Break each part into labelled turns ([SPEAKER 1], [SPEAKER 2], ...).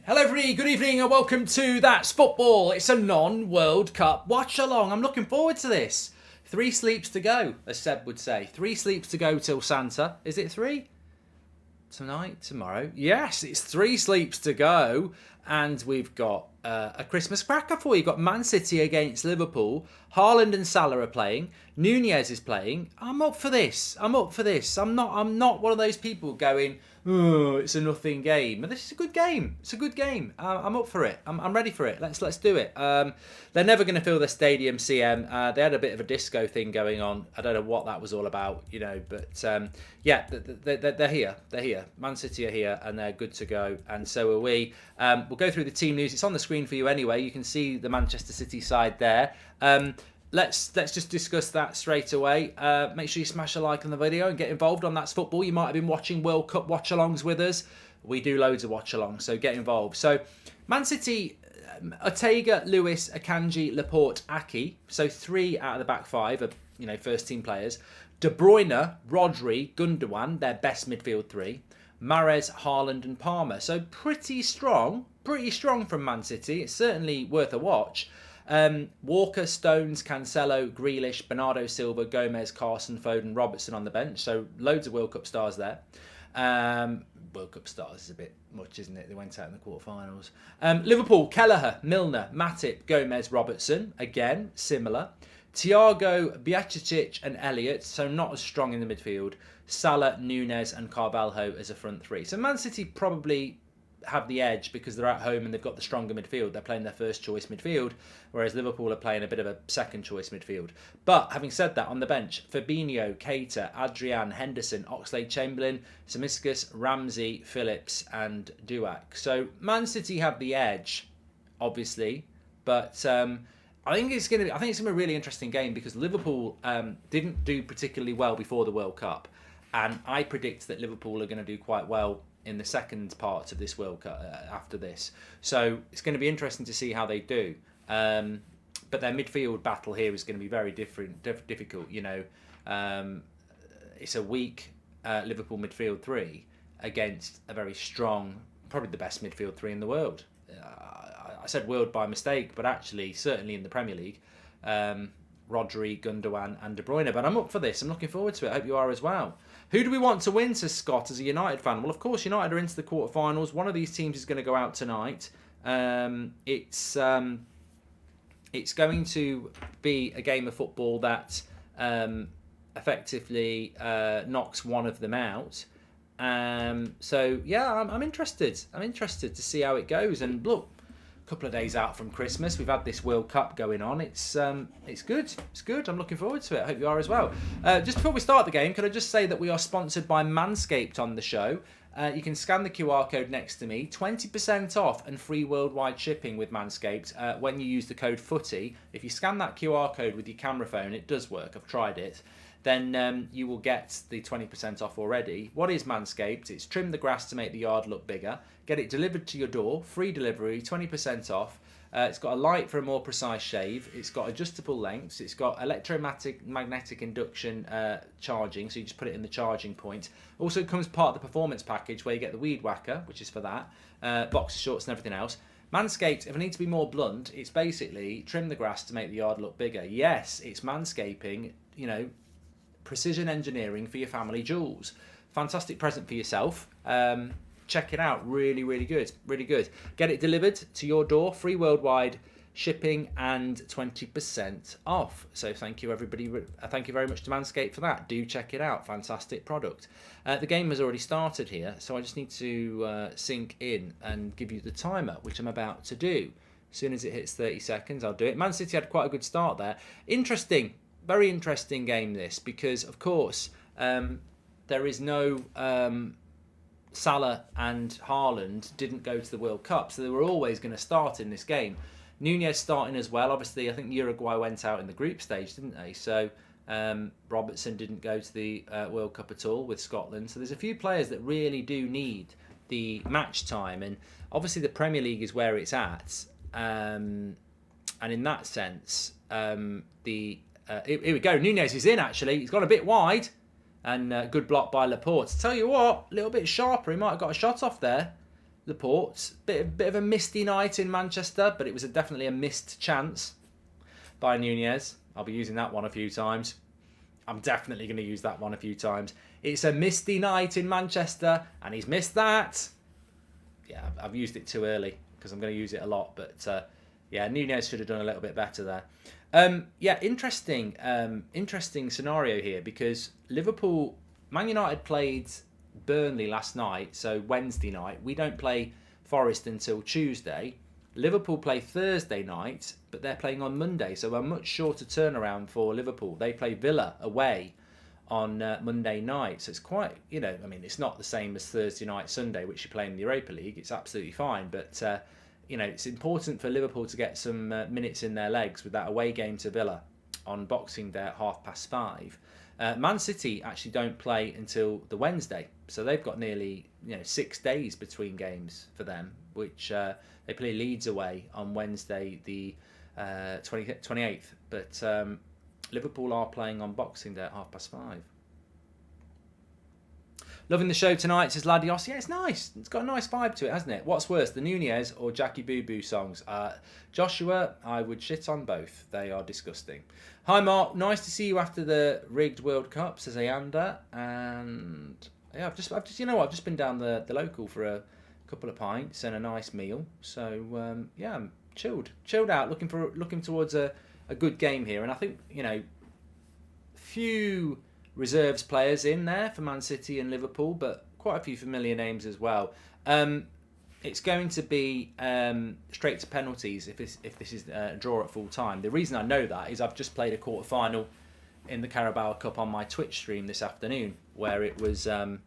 [SPEAKER 1] Hello everybody, good evening and welcome to That's Football. It's a non-World Cup watch-along. I'm looking forward to this. 3 sleeps to go, as Seb would say. 3 sleeps to go till Santa. Is it 3? Tonight? Tomorrow? Yes, it's 3 sleeps to go. And we've got a Christmas cracker for you. You've got Man City against Liverpool. Haaland and Salah are playing. Nunez is playing. I'm up for this. I'm not one of those people going, oh, it's a nothing game. This is a good game. It's a good game. I'm up for it. I'm ready for it. Let's do it. They're never going to fill the stadium, CM. They had a bit of a disco thing going on. I don't know what that was all about, but yeah, they're here. They're here. Man City are here and they're good to go. And so are we. We'll go through the team news. It's on the screen for you anyway. You can see the Manchester City side there. Let's just discuss that straight away. Make sure you smash a like on the video and get involved on That's Football. You might have been watching World Cup watch-alongs with us. We do loads of watch-alongs, so get involved. So, Man City, Ortega, Lewis, Akanji, Laporte, Aki. So 3 out of the back 5 are first-team players. De Bruyne, Rodri, Gundogan, their best midfield 3. Mahrez, Haaland and Palmer. So pretty strong from Man City. It's certainly worth a watch. Walker, Stones, Cancelo, Grealish, Bernardo Silva, Gomez, Carson, Foden, Robertson on the bench. So loads of World Cup stars there. World Cup stars is a bit much, isn't it? They went out in the quarterfinals. Liverpool, Kelleher, Milner, Matip, Gomez, Robertson. Again, similar. Thiago, Bajcetic and Elliott. So not as strong in the midfield. Salah, Nunez and Carvalho as a front 3. So Man City probably have the edge because they're at home and they've got the stronger midfield. They're playing their first choice midfield, whereas Liverpool are playing a bit of a second choice midfield. But having said that, on the bench, Fabinho, Keita, Adrian, Henderson, Oxlade-Chamberlain, Tsimikas, Ramsey, Phillips and Duac. So Man City have the edge, obviously, but I think it's going to be a really interesting game because Liverpool didn't do particularly well before the World Cup, and I predict that Liverpool are going to do quite well in the second part of this World Cup after this. So it's going to be interesting to see how they do. But their midfield battle here is going to be very difficult. It's a weak Liverpool midfield 3 against a very strong, probably the best midfield 3 in the world. I said world by mistake, but actually certainly in the Premier League. Rodri, Gundogan and De Bruyne. But I'm up for this. I'm looking forward to it. I hope you are as well. Who do we want to win, says Scott, as a United fan? Well, of course, United are into the quarterfinals. One of these teams is going to go out tonight. It's going to be a game of football that effectively knocks one of them out. So, yeah, I'm interested. I'm interested to see how it goes. And look, couple of days out from Christmas, we've had this World Cup going on. It's good. It's good. I'm looking forward to it. I hope you are as well. Just before we start the game, could I just say that we are sponsored by Manscaped on the show. You can scan the QR code next to me. 20% off and free worldwide shipping with Manscaped when you use the code FOOTY. If you scan that QR code with your camera phone, it does work. I've tried it. Then you will get the 20% off already. What is Manscaped? It's trim the grass to make the yard look bigger. Get it delivered to your door, free delivery, 20% off. It's got a light for a more precise shave. It's got adjustable lengths. It's got electromagnetic induction charging, so you just put it in the charging point. Also comes part of the performance package where you get the weed whacker, which is for that, boxer shorts and everything else. Manscaped, if I need to be more blunt, it's basically trim the grass to make the yard look bigger. Yes, it's manscaping, precision engineering for your family jewels. Fantastic present for yourself. Check it out. Really, really good. Really good. Get it delivered to your door. Free worldwide shipping and 20% off. So thank you, everybody. Thank you very much to Manscaped for that. Do check it out. Fantastic product. The game has already started here, so I just need to sync in and give you the timer, which I'm about to do. As soon as it hits 30 seconds, I'll do it. Man City had quite a good start there. Interesting. Very interesting game this, because of course there is no Salah and Haaland didn't go to the World Cup, so they were always going to start in this game. Nunez starting as well. Obviously, I think Uruguay went out in the group stage, didn't they? So Robertson didn't go to the World Cup at all with Scotland. So there's a few players that really do need the match time, and obviously the Premier League is where it's at. And in that sense, here we go. Nunez is in, actually. He's gone a bit wide. And good block by Laporte. Tell you what, a little bit sharper. He might have got a shot off there. the Ports. Bit of a misty night in Manchester, but it was definitely a missed chance by Nunez. I'll be using that one a few times. I'm definitely going to use that one a few times. It's a misty night in Manchester, and he's missed that. Yeah, I've used it too early because I'm going to use it a lot. But yeah, Nunez should have done a little bit better there. Yeah, interesting scenario here because Man United played Burnley last night, so Wednesday night. We don't play Forest until Tuesday. Liverpool play Thursday night, but they're playing on Monday, so a much shorter turnaround for Liverpool. They play Villa away on Monday night, so it's quite, I mean, it's not the same as Thursday night, Sunday, which you play in the Europa League. It's absolutely fine, but it's important for Liverpool to get some minutes in their legs with that away game to Villa on Boxing Day at 5:30. Man City actually don't play until the Wednesday, so they've got nearly 6 days between games for them, which they play Leeds away on Wednesday the 28th, but Liverpool are playing on Boxing Day at 5:30. Loving the show tonight, says Ladios. Yeah, it's nice. It's got a nice vibe to it, hasn't it? What's worse, the Nunez or Jackie Boo Boo songs? Joshua, I would shit on both. They are disgusting. Hi, Mark. Nice to see you after the rigged World Cup, says Ayanda. And yeah, I've just been down the local for a couple of pints and a nice meal. So yeah, I'm chilled out, looking towards a good game here. And I think few reserves players in there for Man City and Liverpool, but quite a few familiar names as well. It's going to be straight to penalties if this is a draw at full time. The reason I know that is I've just played a quarter final in the Carabao Cup on my Twitch stream this afternoon, where it was it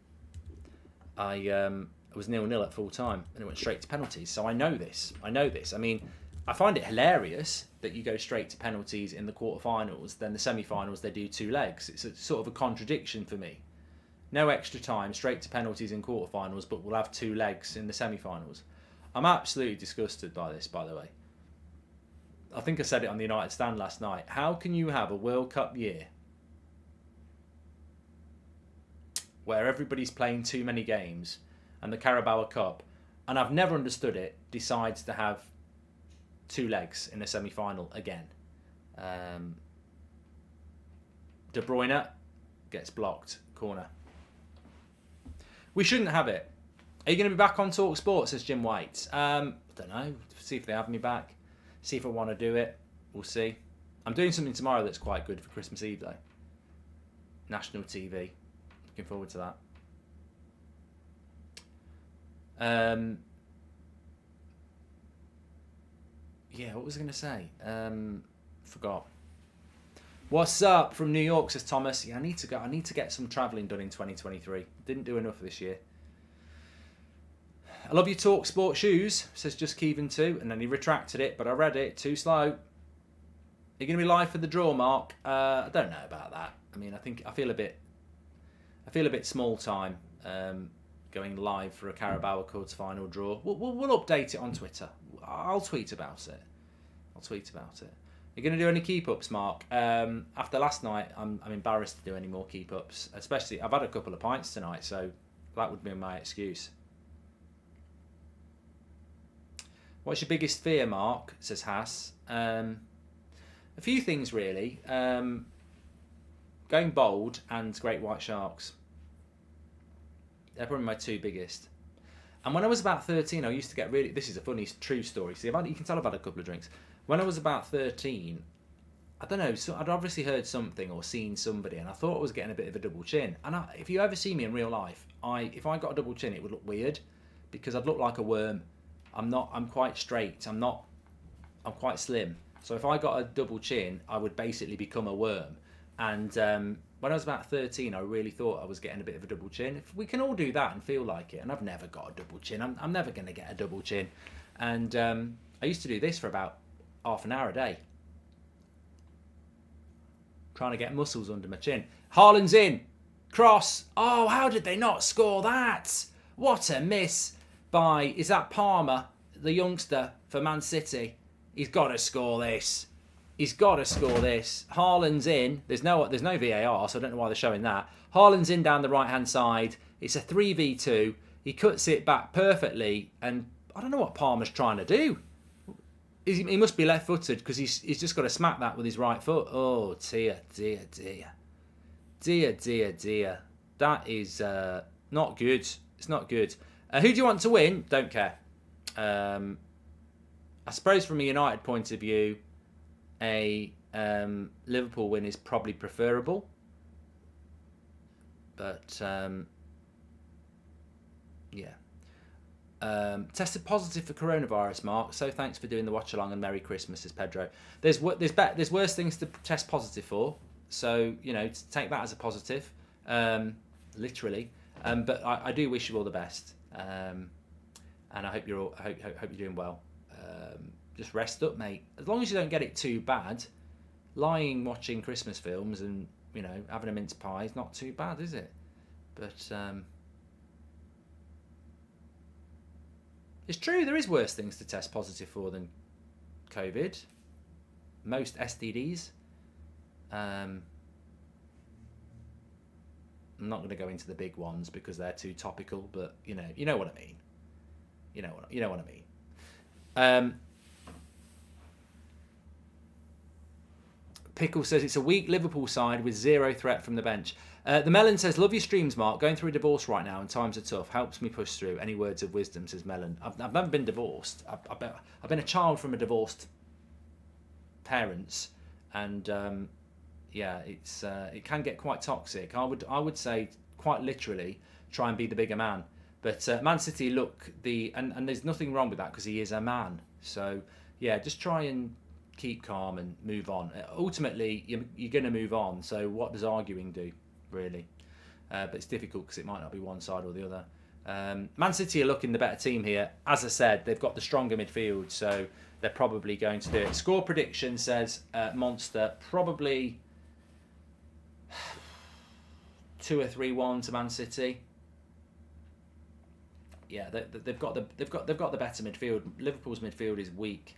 [SPEAKER 1] was 0-0 at full time and it went straight to penalties. So I know this. I mean, I find it hilarious that you go straight to penalties in the quarterfinals, then the semi-finals they do 2 legs. It's a sort of a contradiction for me. No extra time, straight to penalties in quarterfinals, but we'll have 2 legs in the semi-finals. I'm absolutely disgusted by this, by the way. I think I said it on the United Stand last night. How can you have a World Cup year where everybody's playing too many games and the Carabao Cup, and I've never understood it, decides to have 2 legs in a semi-final again? De Bruyne gets blocked, corner. We shouldn't have it. Are you going to be back on Talk Sport, says Jim White? I don't know. See if they have me back. See if I want to do it. We'll see. I'm doing something tomorrow that's quite good for Christmas Eve, though. National TV. Looking forward to that. Yeah, what was I going to say? Forgot. What's up from New York, says Thomas. Yeah, I need to go. I need to get some travelling done in 2023. Didn't do enough this year. I love your Talk Sport shoes, says Just Kevin too, and then he retracted it, but I read it too slow. Are you going to be live for the draw, Mark? I don't know about that. I mean, I feel a bit small time going live for a Carabao Cup final draw. We'll update it on Twitter. I'll tweet about it. You're going to do any keep-ups, Mark? After last night, I'm embarrassed to do any more keep-ups. Especially, I've had a couple of pints tonight, so that would be my excuse. What's your biggest fear, Mark? Says Haas. A few things, really. Going bold and great white sharks. They're probably my 2 biggest. And when I was about 13, I used to get really... This is a funny, true story. See, you can tell I've had a couple of drinks. When I was about 13, I don't know, so I'd obviously heard something or seen somebody, and I thought I was getting a bit of a double chin. And if you ever see me in real life, if I got a double chin, it would look weird because I'd look like a worm. I'm quite straight. I'm quite slim. So if I got a double chin, I would basically become a worm. And when I was about 13, I really thought I was getting a bit of a double chin. If we can all do that and feel like it, and I've never got a double chin. I'm never going to get a double chin. And I used to do this for about half an hour a day, trying to get muscles under my chin. Haaland's in. Cross. Oh, how did they not score that? What a miss by... Is that Palmer, the youngster for Man City? He's got to score this. Haaland's in. There's no VAR, so I don't know why they're showing that. Haaland's in down the right-hand side. It's a 3v2. He cuts it back perfectly, and I don't know what Palmer's trying to do. He must be left-footed because he's just got to smack that with his right foot. Oh, dear. Dear. That is not good. It's not good. Who do you want to win? Don't care. I suppose from a United point of view, a Liverpool win is probably preferable. But, yeah. Tested positive for coronavirus, Mark. So thanks for doing the watch along and Merry Christmas, says Pedro. There's worse things to test positive for. So take that as a positive, literally. But I do wish you all the best, and I hope you're doing well. Just rest up, mate. As long as you don't get it too bad, lying watching Christmas films and having a mince pie is not too bad, is it? But it's true, there is worse things to test positive for than COVID. Most STDs. I'm not going to go into the big ones because they're too topical, but you know what I mean. You know what I mean. Pickle says it's a weak Liverpool side with zero threat from the bench. The Melon says, love your streams, Mark. Going through a divorce right now and times are tough. Helps me push through. Any words of wisdom, says Melon. I've never been divorced. I've been a child from a divorced parents, and it can get quite toxic. I would say quite literally try and be the bigger man. But Man City look and there's nothing wrong with that because he is a man. So yeah, just try and keep calm and move on. Ultimately, you're going to move on. So what does arguing do, really? But it's difficult because it might not be one side or the other. Man City are looking the better team here. As I said, they've got the stronger midfield, so they're probably going to do it. Score prediction says Monster probably 2 or 3-1 to Man City. Yeah, they've got the better midfield. Liverpool's midfield is weak.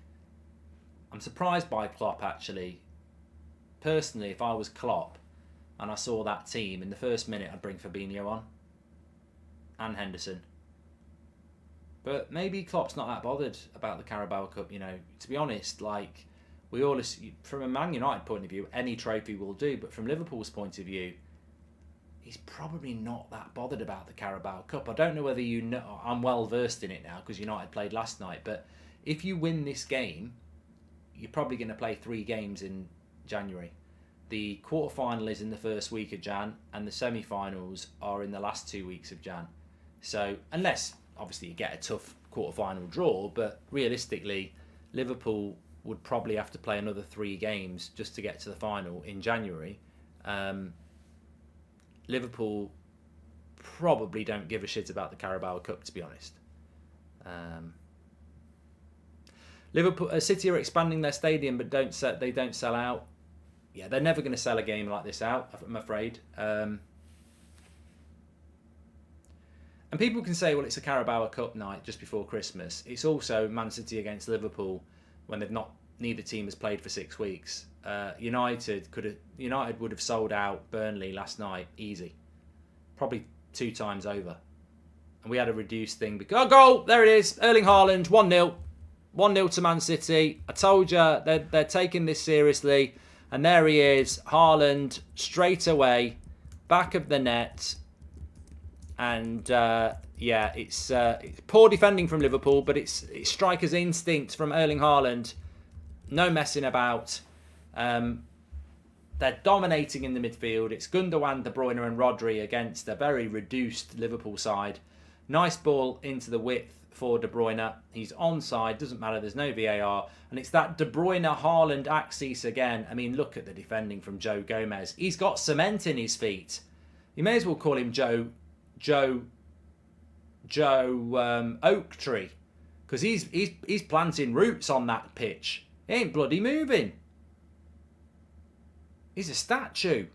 [SPEAKER 1] I'm surprised by Klopp, actually. Personally, if I was Klopp and I saw that team, in the first minute I'd bring Fabinho on and Henderson. But maybe Klopp's not that bothered about the Carabao Cup, To be honest, we all, from a Man United point of view, any trophy will do. But from Liverpool's point of view, he's probably not that bothered about the Carabao Cup. I don't know whether I'm well versed in it now because United played last night. But if you win this game, you're probably going to play 3 games in January. The quarter-final is in the first week of Jan, and the semi-finals are in the last 2 weeks of Jan. So, unless, obviously, you get a tough quarter-final draw, but realistically, Liverpool would probably have to play another 3 games just to get to the final in January. Liverpool probably don't give a shit about the Carabao Cup, to be honest. Liverpool, City are expanding their stadium, but they don't sell out. Yeah, they're never going to sell a game like this out, I'm afraid. And people can say, well, it's a Carabao Cup night just before Christmas. It's also Man City against Liverpool when neither team has played for 6 weeks. United would have sold out Burnley last night, easy, probably 2 times over. And we had a reduced thing because goal, there it is, Erling Haaland, 1-0. 1-0 to Man City. I told you they're taking this seriously. And there he is, Haaland, straight away, back of the net. And it's poor defending from Liverpool, but it's striker's instinct from Erling Haaland. No messing about. They're dominating in the midfield. It's Gundogan, De Bruyne and Rodri against a very reduced Liverpool side. Nice ball into the width for De Bruyne. He's onside, doesn't matter, there's no VAR. And it's that De Bruyne-Haaland axis again. I mean, look at the defending from Joe Gomez. He's got cement in his feet. You may as well call him Joe Oak Tree. Because he's planting roots on that pitch. He ain't bloody moving. He's a statue.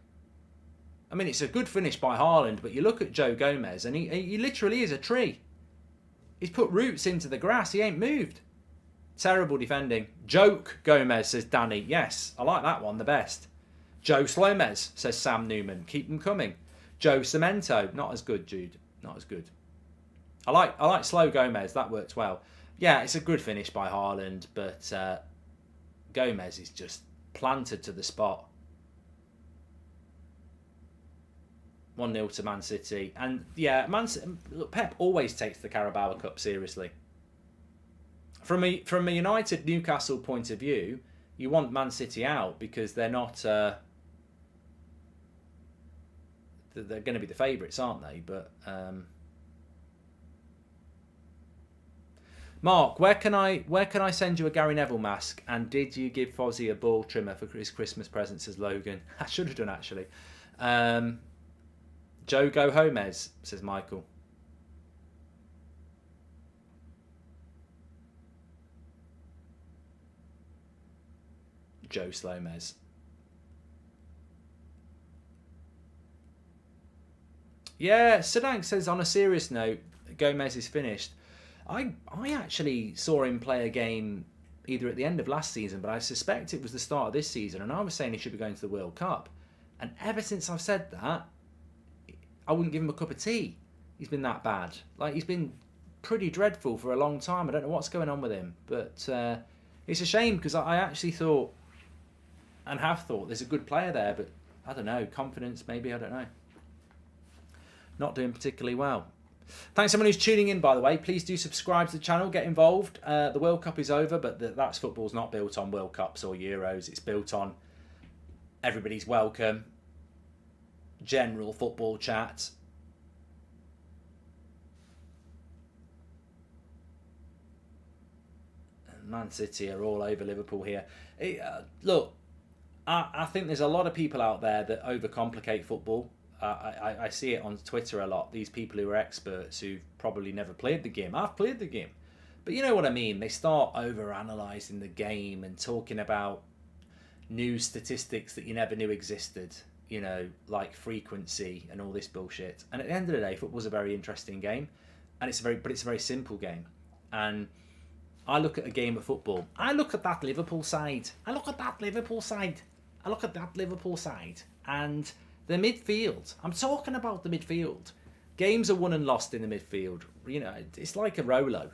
[SPEAKER 1] I mean, it's a good finish by Haaland, but you look at Joe Gomez and he literally is a tree. He's put roots into the grass. He ain't moved. Terrible defending. Joke Gomez, says Danny. Yes, I like that one the best. Joe Slomez, says Sam Newman. Keep them coming. Joe Cemento. Not as good, Jude. Not as good. I like slow Gomez. That worked well. Yeah, it's a good finish by Haaland, but Gomez is just planted to the spot. 1-0 to Man City. And yeah, look, Pep always takes the Carabao Cup seriously. From a United Newcastle point of view, you want Man City out because they're not. They're going to be the favourites, aren't they? But Mark, where can I send you a Gary Neville mask? And did you give Fozzie a ball trimmer for his Christmas presents as Logan? I should have done actually. Joe Go Gomez, says Michael. Joe Slomez. Yeah, Sudank says, on a serious note, Gomez is finished. I actually saw him play a game either at the end of last season, but I suspect it was the start of this season, and I was saying he should be going to the World Cup. And ever since I've said that, I wouldn't give him a cup of tea. He's been that bad. Like, he's been pretty dreadful for a long time. I don't know what's going on with him, but it's a shame because I actually thought and have thought there's a good player there, but I don't know, confidence maybe, I don't know. Not doing particularly well. Thanks everyone who's tuning in, by the way. Please do subscribe to the channel, get involved. The World Cup is over, but That's Football's not built on World Cups or Euros. It's built on everybody's welcome, general football chat. Man City are all over Liverpool here. Look, I think there's a lot of people out there that overcomplicate football. I see it on Twitter a lot. These people who are experts who've probably never played the game. I've played the game. But you know what I mean? They start over-analysing the game and talking about new statistics that you never knew existed. You know, like frequency and all this bullshit. And at the end of the day, football's a very interesting game. And it's a very simple game. And I look at a game of football. I look at that Liverpool side. And the midfield. I'm talking about the midfield. Games are won and lost in the midfield. You know, it's like a Rolo.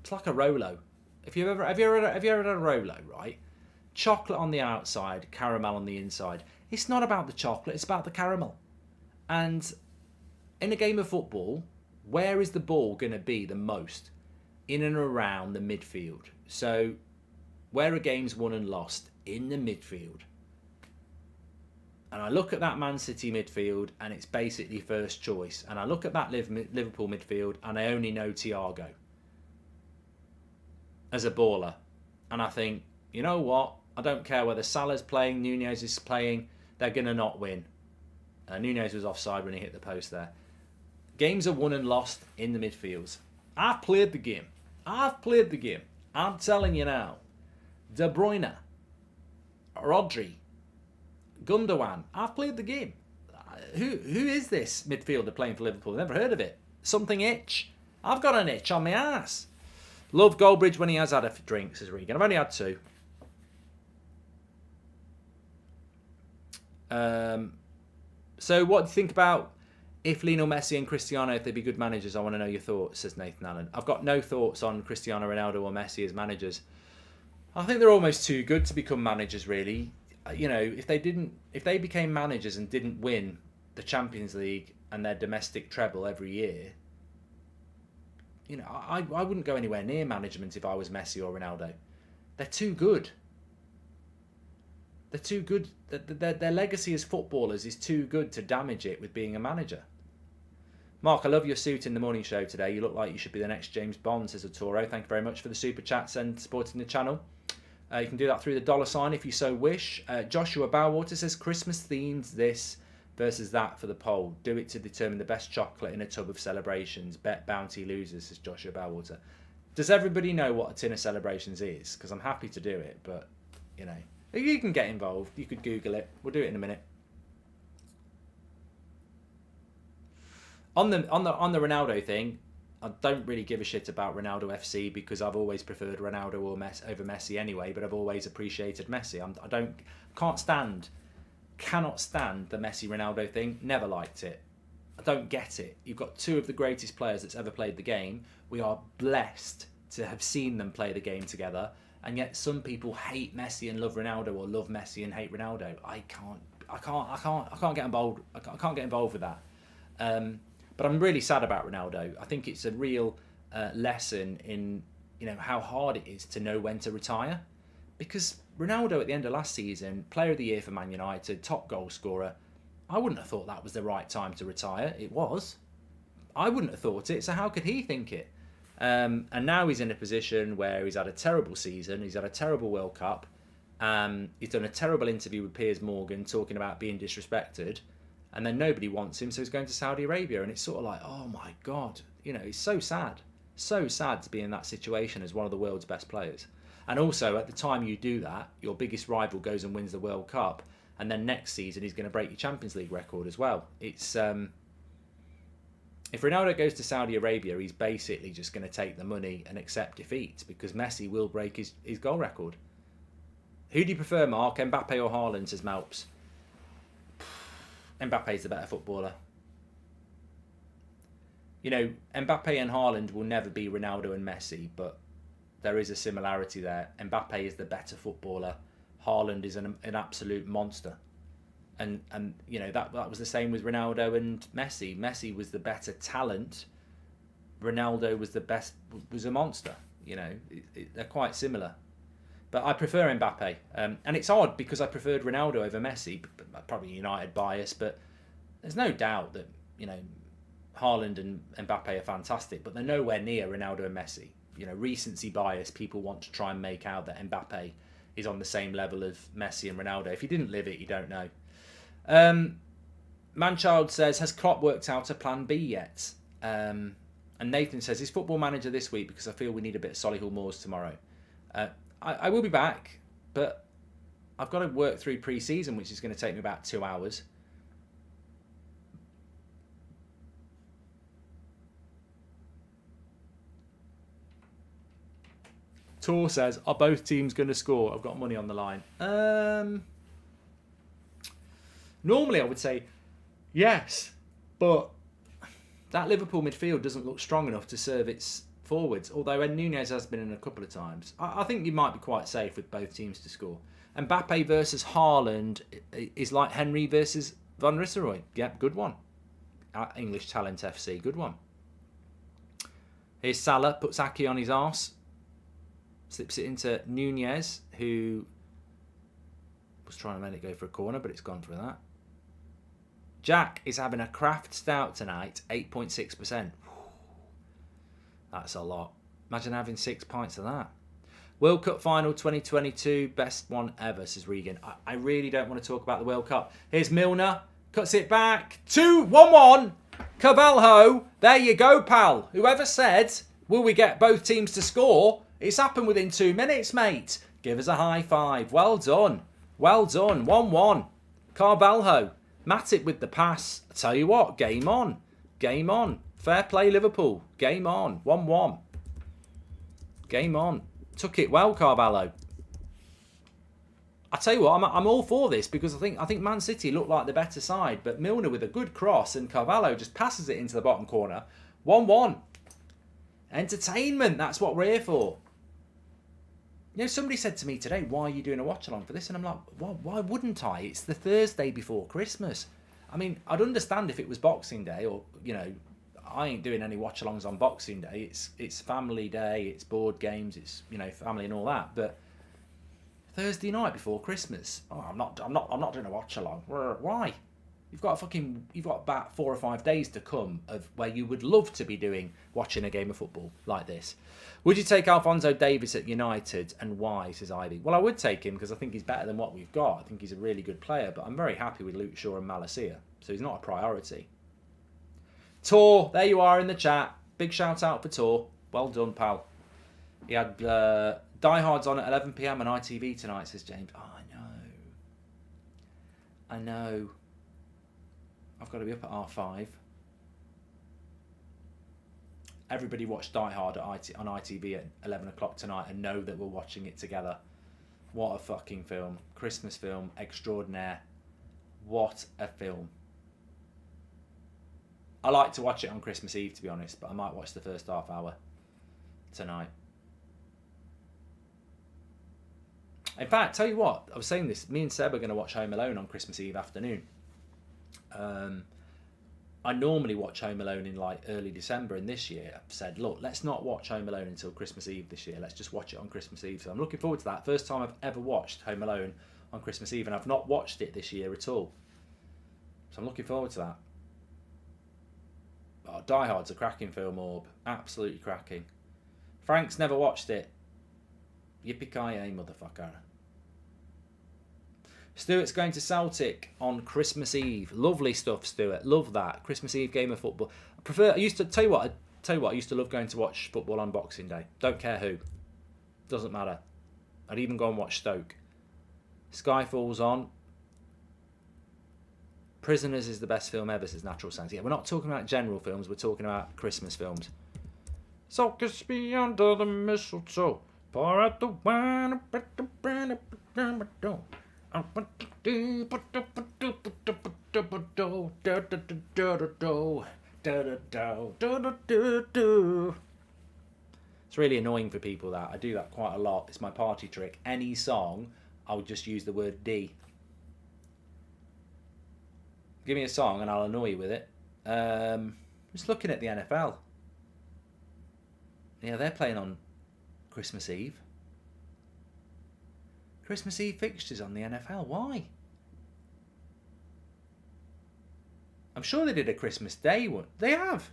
[SPEAKER 1] It's like a Rolo. Have you ever had a Rolo, right? Chocolate on the outside, caramel on the inside. It's not about the chocolate, it's about the caramel. And in a game of football, where is the ball going to be the most? In and around the midfield. So, where are games won and lost? In the midfield. And I look at that Man City midfield and it's basically first choice. And I look at that Liverpool midfield and I only know Thiago as a baller. And I think, you know what? I don't care whether Salah's playing, Nunez is playing, they're going to not win. Nunez was offside when he hit the post there. Games are won and lost in the midfields. I've played the game. I'm telling you now. De Bruyne, Rodri, Gundogan. I've played the game. Who is this midfielder playing for Liverpool? Never heard of it. Something itch. I've got an itch on my ass. Love Goldbridge when he has had a drink, says Regan. I've only had two. So what do you think about if Lionel Messi and Cristiano, if they'd be good managers? I want to know your thoughts, says Nathan Allen. I've got no thoughts on Cristiano Ronaldo or Messi as managers. I think they're almost too good to become managers, really. You know, if they became managers and didn't win the Champions League and their domestic treble every year, you know, I wouldn't go anywhere near management if I was Messi or Ronaldo. They're too good. They're too good. Their legacy as footballers is too good to damage it with being a manager. Mark, I love your suit in the morning show today. You look like you should be the next James Bond, says Toro. Thank you very much for the super chats and supporting the channel. You can do that through the $sign if you so wish. Joshua Bowerwater says Christmas themed this versus that for the poll. Do it to determine the best chocolate in a tub of celebrations. Bet bounty losers, says Joshua Bowerwater. Does everybody know what a tin of celebrations is? Because I'm happy to do it, but you know, you can get involved. You could Google it. We'll do it in a minute. On the Ronaldo thing, I don't really give a shit about Ronaldo FC because I've always preferred Ronaldo or over Messi anyway. But I've always appreciated Messi. Cannot stand the Messi Ronaldo thing. Never liked it. I don't get it. You've got two of the greatest players that's ever played the game. We are blessed to have seen them play the game together, and yet some people hate Messi and love Ronaldo, or love Messi and hate Ronaldo. I can't get involved. I can't get involved with that. But I'm really sad about Ronaldo. I think it's a real lesson in how hard it is to know when to retire, because Ronaldo at the end of last season, Player of the Year for Man United, top goal scorer. I wouldn't have thought that was the right time to retire. It was. I wouldn't have thought it. So how could he think it? And now he's in a position where he's had a terrible season. He's had a terrible World Cup. He's done a terrible interview with Piers Morgan talking about being disrespected. And then nobody wants him, so he's going to Saudi Arabia. And it's sort of like, oh my God. It's so sad. So sad to be in that situation as one of the world's best players. And also, at the time you do that, your biggest rival goes and wins the World Cup. And then next season, he's going to break your Champions League record as well. It's if Ronaldo goes to Saudi Arabia, he's basically just going to take the money and accept defeat, because Messi will break his goal record. Who do you prefer, Mark? Mbappe or Haaland, says Malps? Mbappe's the better footballer. Mbappe and Haaland will never be Ronaldo and Messi, but there is a similarity there. Mbappe is the better footballer. Haaland is an absolute monster. And that was the same with Ronaldo and Messi. Messi was the better talent. Ronaldo was a monster. They're quite similar. But I prefer Mbappe. And it's odd because I preferred Ronaldo over Messi, probably United bias, but there's no doubt that, Haaland and Mbappe are fantastic, but they're nowhere near Ronaldo and Messi. Recency bias, people want to try and make out that Mbappe is on the same level of Messi and Ronaldo. If you didn't live it, you don't know. Manchild says, has Klopp worked out a plan B yet? And Nathan says, is Football Manager this week because I feel we need a bit of Solihull Moors tomorrow. I will be back, but I've got to work through pre-season, which is going to take me about 2 hours. Tor says, are both teams going to score? I've got money on the line. Normally I would say yes, but that Liverpool midfield doesn't look strong enough to serve its forwards, although Nunez has been in a couple of times. I think you might be quite safe with both teams to score. Mbappe versus Haaland is like Henry versus Van Nistelrooy. Yep, good one. English Talent FC, good one. Here's Salah, puts Aki on his arse. Slips it into Nunez, who was trying to make it go for a corner, but it's gone for that. Jack is having a craft stout tonight, 8.6%. That's a lot. Imagine having 6 pints of that. World Cup final 2022, best one ever, says Regan. I really don't want to talk about the World Cup. Here's Milner, cuts it back. 2-1-1. Carvalho, there you go, pal. Whoever said, will we get both teams to score? It's happened within 2 minutes, mate. Give us a high five. Well done. Well done. 1-1. Carvalho. Matip with the pass. I tell you what, game on. Game on. Fair play, Liverpool. Game on. 1-1. Game on. Took it well, Carvalho. I tell you what, I'm all for this because I think Man City looked like the better side, but Milner with a good cross and Carvalho just passes it into the bottom corner. 1-1. Entertainment. That's what we're here for. Somebody said to me today, why are you doing a watch-along for this? And I'm like, well, why wouldn't I? It's the Thursday before Christmas. I mean, I'd understand if it was Boxing Day or, I ain't doing any watch-alongs on Boxing Day. It's family day, it's board games, it's, family and all that. But Thursday night before Christmas, I'm not doing a watch-along. Why? You've got about 4 or 5 days to come of where you would love to be watching a game of football like this. Would you take Alphonso Davies at United and why, says Ivy? Well, I would take him because I think he's better than what we've got. I think he's a really good player, but I'm very happy with Luke Shaw and Malacia, so he's not a priority. Tor, there you are in the chat. Big shout out for Tor. Well done, pal. He had Die Hard's on at 11 p.m. on ITV tonight, says James. Oh, I know. I've got to be up at R5. Everybody watched Die Hard on ITV at 11 o'clock tonight and know that we're watching it together. What a fucking film. Christmas film extraordinaire. What a film. I like to watch it on Christmas Eve, to be honest, but I might watch the first half hour tonight. In fact, tell you what, I was saying this, me and Seb are going to watch Home Alone on Christmas Eve afternoon. I normally watch Home Alone in like early December, and this year I've said, look, let's not watch Home Alone until Christmas Eve this year. Let's just watch it on Christmas Eve. So I'm looking forward to that. First time I've ever watched Home Alone on Christmas Eve, and I've not watched it this year at all. So I'm looking forward to that. Oh, Die Hard's a cracking film, Orb. Absolutely cracking. Frank's never watched it. Yippee-ki-yay, motherfucker. Stuart's going to Celtic on Christmas Eve. Lovely stuff, Stuart. Love that. Christmas Eve game of football. I used to tell you what, I used to love going to watch football on Boxing Day. Don't care who. Doesn't matter. I'd even go and watch Stoke. Skyfall's on. Prisoners is the best film ever, says Natural Sense. Yeah, we're not talking about general films, we're talking about Christmas films. So kiss me under the mistletoe. Pour out the wine. It's really annoying for people that I do that quite a lot. It's my party trick. Any song, I would just use the word D. Give me a song and I'll annoy you with it. Just looking at the NFL. Yeah, they're playing on Christmas Eve. Christmas Eve fixtures on the NFL. Why? I'm sure they did a Christmas Day one. They have.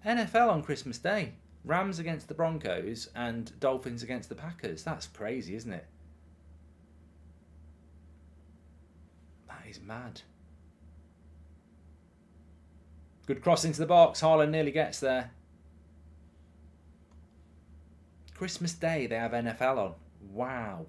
[SPEAKER 1] NFL on Christmas Day. Rams against the Broncos and Dolphins against the Packers. That's crazy, isn't it? That is mad. Good cross into the box. Haaland nearly gets there. Christmas Day, they have NFL on. Wow.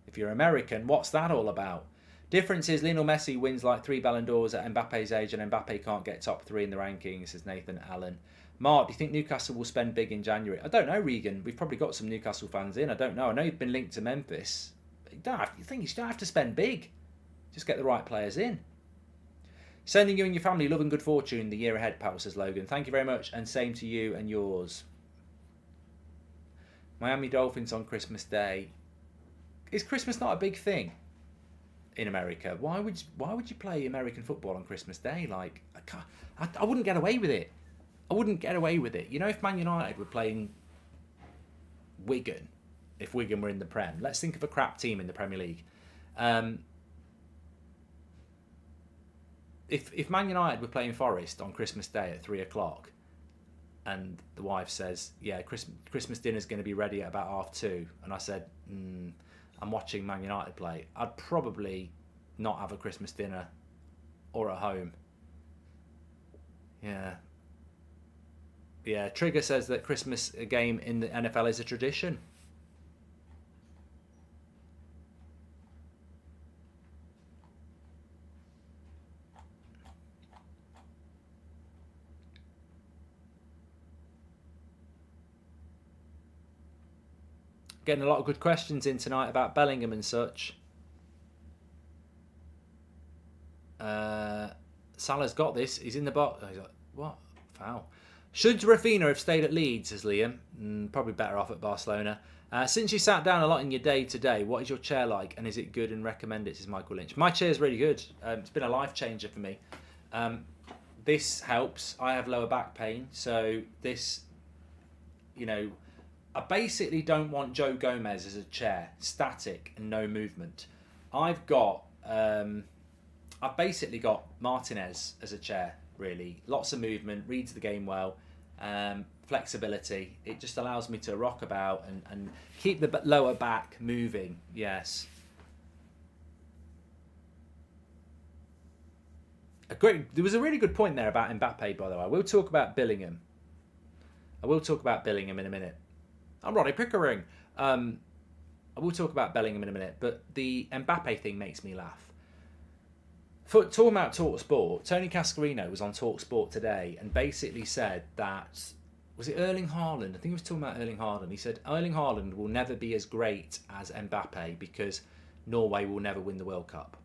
[SPEAKER 1] If you're American, what's that all about? Difference is Lionel Messi wins like 3 Ballon d'Ors at Mbappe's age, and Mbappe can't get top 3 in the rankings, says Nathan Allen. Mark, do you think Newcastle will spend big in January? I don't know, Regan. We've probably got some Newcastle fans in. I don't know. I know you've been linked to Memphis. You don't have to spend big. Just get the right players in. Sending you and your family love and good fortune the year ahead, pal, says Logan. Thank you very much, and same to you and yours. Miami Dolphins on Christmas Day. Is Christmas not a big thing in America? Why would you play American football on Christmas Day? Like, I wouldn't get away with it. I wouldn't get away with it. You know, if Man United were playing Wigan, if Wigan were in the Prem, let's think of a crap team in the Premier League. If Man United were playing Forest on Christmas Day at 3 o'clock, and the wife says, yeah, Christmas dinner's going to be ready at about 2:30, and I said, I'm watching Man United play, I'd probably not have a Christmas dinner or at home. Yeah, Trigger says that Christmas game in the NFL is a tradition. Getting a lot of good questions in tonight about Bellingham and such. Salah's got this. He's in the box. He's like, what? Foul. Should Rafinha have stayed at Leeds, says Liam? Probably better off at Barcelona. Since you sat down a lot in your day today, what is your chair like, and is it good and recommend it, says Michael Lynch? My chair's really good. It's been a life changer for me. This helps. I have lower back pain, so this, I basically don't want Joe Gomez as a chair, static and no movement. I've basically got Martinez as a chair, really. Lots of movement, reads the game well, flexibility. It just allows me to rock about and keep the lower back moving, yes. There was a really good point there about Mbappe, by the way. I will talk about Bellingham in a minute. I'm Roddy Pickering. I will talk about Bellingham in a minute, but the Mbappe thing makes me laugh. Talking about TalkSport, Tony Cascarino was on TalkSport today and basically said that, was it Erling Haaland? I think he was talking about Erling Haaland. He said Erling Haaland will never be as great as Mbappe because Norway will never win the World Cup.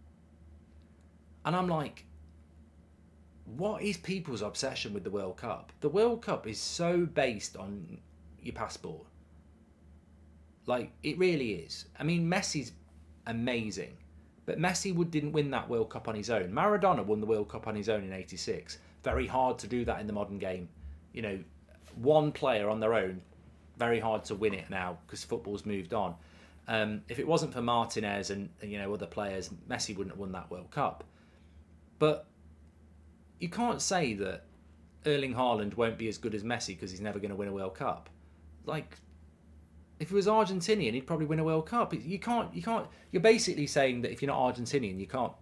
[SPEAKER 1] And I'm like, what is people's obsession with the World Cup? The World Cup is so based on your passport. Like, it really is. I mean, Messi's amazing, but Messi didn't win that World Cup on his own. Maradona won the World Cup on his own in '86. Very hard to do that in the modern game. You know, one player on their own, very hard to win it now because football's moved on. If it wasn't for Martinez and other players, Messi wouldn't have won that World Cup. But you can't say that Erling Haaland won't be as good as Messi because he's never going to win a World Cup. Like, if he was Argentinian, he'd probably win a World Cup. You can't. You're basically saying that if you're not Argentinian, you can't.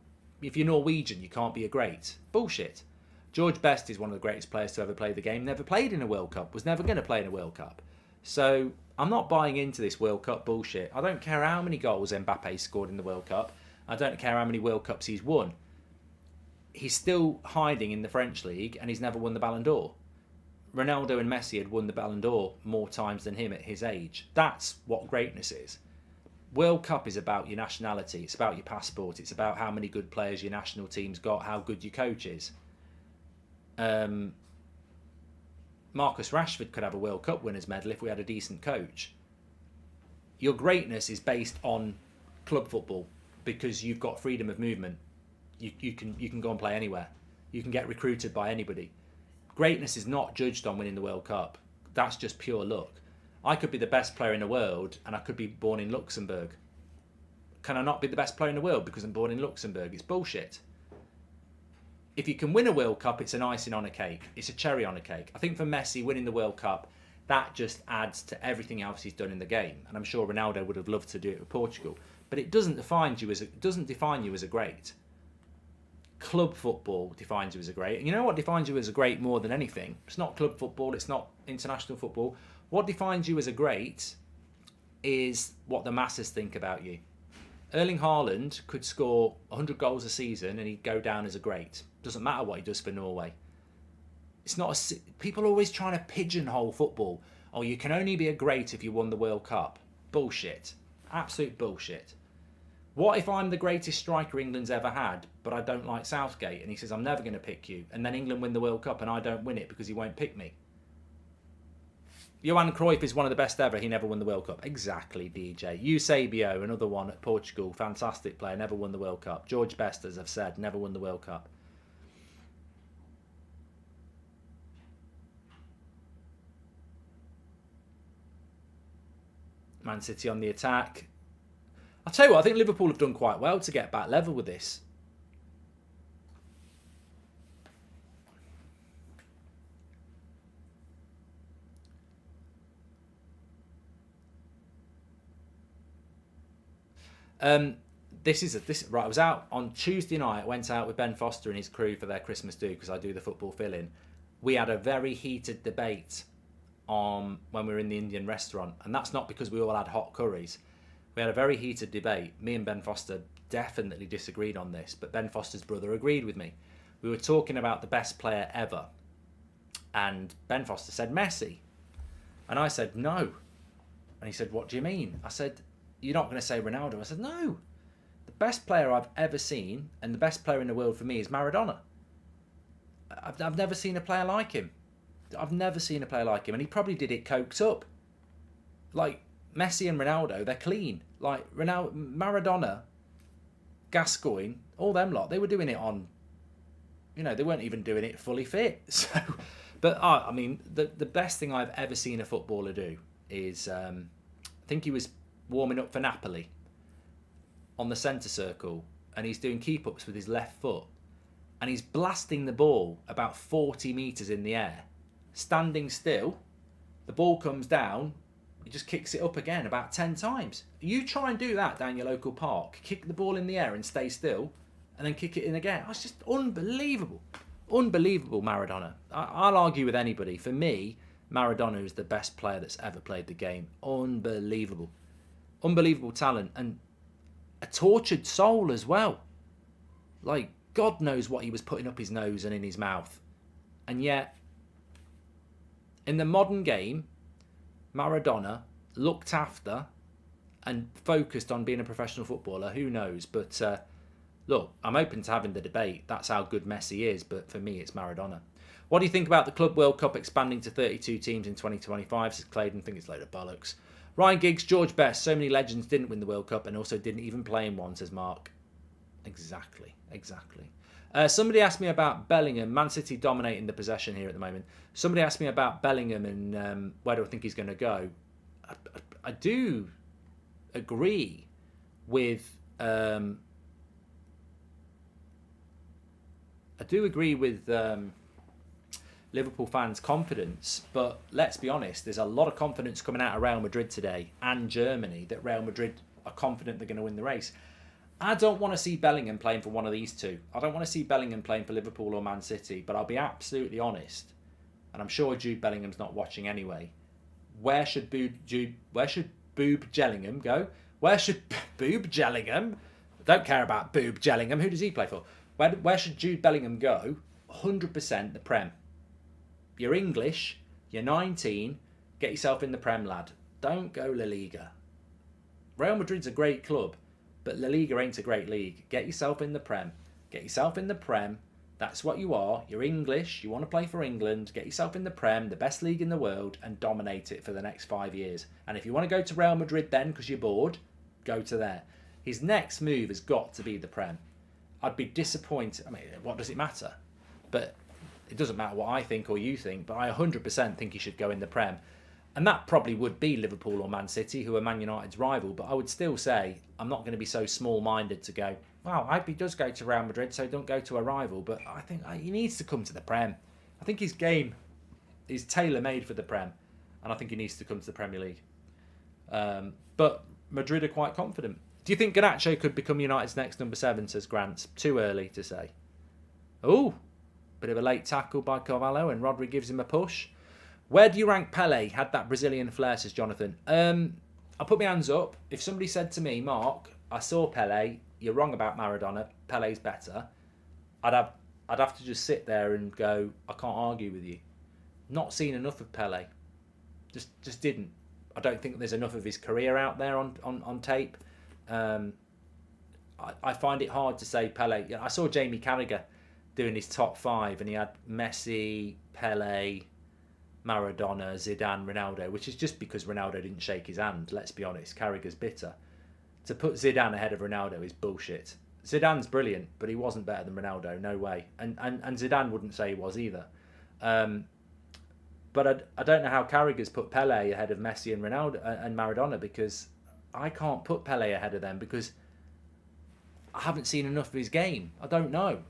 [SPEAKER 1] If you're Norwegian, you can't be a great. Bullshit. George Best is one of the greatest players to ever play the game. Never played in a World Cup. Was never going to play in a World Cup. So I'm not buying into this World Cup bullshit. I don't care how many goals Mbappe scored in the World Cup. I don't care how many World Cups he's won. He's still hiding in the French league and he's never won the Ballon d'Or. Ronaldo and Messi had won the Ballon d'Or more times than him at his age. That's what greatness is. World Cup is about your nationality. It's about your passport. It's about how many good players your national team's got, how good your coach is. Marcus Rashford could have a World Cup winners medal if we had a decent coach. Your greatness is based on club football because you've got freedom of movement. You can go and play anywhere. You can get recruited by anybody. Greatness is not judged on winning the World Cup. That's just pure luck. I could be the best player in the world and I could be born in Luxembourg. Can I not be the best player in the world because I'm born in Luxembourg? It's bullshit. If you can win a World Cup, it's an icing on a cake. It's a cherry on a cake. I think for Messi, winning the World Cup, that just adds to everything else he's done in the game. And I'm sure Ronaldo would have loved to do it with Portugal. But it doesn't define you as a great. Club football defines you as a great. And you know what defines you as a great more than anything? It's not club football. It's not international football. What defines you as a great is what the masses think about you. Erling Haaland could score 100 goals a season and he'd go down as a great. Doesn't matter what he does for Norway. It's not people are always trying to pigeonhole football. Oh, you can only be a great if you won the World Cup. Bullshit. Absolute bullshit. What if I'm the greatest striker England's ever had, but I don't like Southgate, and he says I'm never going to pick you, and then England win the World Cup and I don't win it because he won't pick me? Johan Cruyff is one of the best ever. He never won the World Cup. Exactly, DJ. Eusebio, another one at Portugal, fantastic player, never won the World Cup. George Best, as I've said, never won the World Cup. Man City on the attack. I'll tell you what, I think Liverpool have done quite well to get back level with this. Right. I was out on Tuesday night. I went out with Ben Foster and his crew for their Christmas do because I do the football fill-in. We had a very heated debate when we were in the Indian restaurant, and that's not because we all had hot curries. We had a very heated debate. Me and Ben Foster definitely disagreed on this, but Ben Foster's brother agreed with me. We were talking about the best player ever, and Ben Foster said Messi, and I said no, and he said, what do you mean? I said, you're not going to say Ronaldo? I said, no. The best player I've ever seen, and the best player in the world for me, is Maradona. I've never seen a player like him. I've never seen a player like him, and he probably did it coked up. Like Messi and Ronaldo, they're clean. Like Maradona, Gascoigne, all them lot, they were doing it on, they weren't even doing it fully fit. So, but I mean, the best thing I've ever seen a footballer do is, I think he was warming up for Napoli on the centre circle, and he's doing keep-ups with his left foot, and he's blasting the ball about 40 metres in the air, standing still. The ball comes down, he just kicks it up again about 10 times. You try and do that down your local park, kick the ball in the air and stay still, and then kick it in again. It's just unbelievable. Unbelievable, Maradona. I'll argue with anybody. For me, Maradona is the best player that's ever played the game. Unbelievable. Unbelievable talent, and a tortured soul as well. Like, God knows what he was putting up his nose and in his mouth. And yet, in the modern game, Maradona looked after and focused on being a professional footballer. Who knows? But look, I'm open to having the debate. That's how good Messi is, but for me, it's Maradona. What do you think about the Club World Cup expanding to 32 teams in 2025? Says Clayton. I think it's a load of bollocks. Ryan Giggs, George Best. So many legends didn't win the World Cup and also didn't even play in one, says Mark. Exactly. Somebody asked me about Bellingham. Man City dominating the possession here at the moment. Somebody asked me about Bellingham and where do I think he's going to go. I do agree with... Liverpool fans' confidence, but let's be honest, there's a lot of confidence coming out of Real Madrid today and Germany that Real Madrid are confident they're going to win the race. I don't want to see Bellingham playing for one of these two. I don't want to see Bellingham playing for Liverpool or Man City, but I'll be absolutely honest, and I'm sure Jude Bellingham's not watching anyway. Where should Boob Jellingham go? Where should Boob Jellingham? I don't care about Boob Jellingham. Who does he play for? Where should Jude Bellingham go? 100% the Prem. You're English, you're 19, get yourself in the Prem, lad. Don't go La Liga. Real Madrid's a great club, but La Liga ain't a great league. Get yourself in the Prem. Get yourself in the Prem. That's what you are. You're English, you want to play for England. Get yourself in the Prem, the best league in the world, and dominate it for the next 5 years. And if you want to go to Real Madrid then because you're bored, go to there. His next move has got to be the Prem. I'd be disappointed. I mean, what does it matter? But... it doesn't matter what I think or you think, but I 100% think he should go in the Prem. And that probably would be Liverpool or Man City, who are Man United's rival. But I would still say I'm not going to be so small-minded to go, well, I hope he does go to Real Madrid, so don't go to a rival. But I think he needs to come to the Prem. I think his game is tailor-made for the Prem. And I think he needs to come to the Premier League. But Madrid are quite confident. Do you think Garnacho could become United's next number 7, says Grant? Too early to say. Oh! Bit of a late tackle by Carvalho and Rodri gives him a push. Where do you rank Pele? Had that Brazilian flair, says Jonathan. I'll put my hands up. If somebody said to me, Mark, I saw Pele, you're wrong about Maradona, Pele's better, I'd have to just sit there and go, I can't argue with you. Not seen enough of Pele. Just didn't. I don't think there's enough of his career out there on tape. I find it hard to say Pele. I saw Jamie Carragher doing his top 5 and he had Messi, Pele, Maradona, Zidane, Ronaldo, which is just because Ronaldo didn't shake his hand, let's be honest. Carragher's bitter. To put Zidane ahead of Ronaldo is bullshit. Zidane's brilliant, but he wasn't better than Ronaldo, no way. And Zidane wouldn't say he was either. But I don't know how Carragher's put Pele ahead of Messi and Ronaldo and Maradona, because I can't put Pele ahead of them because I haven't seen enough of his game. I don't know.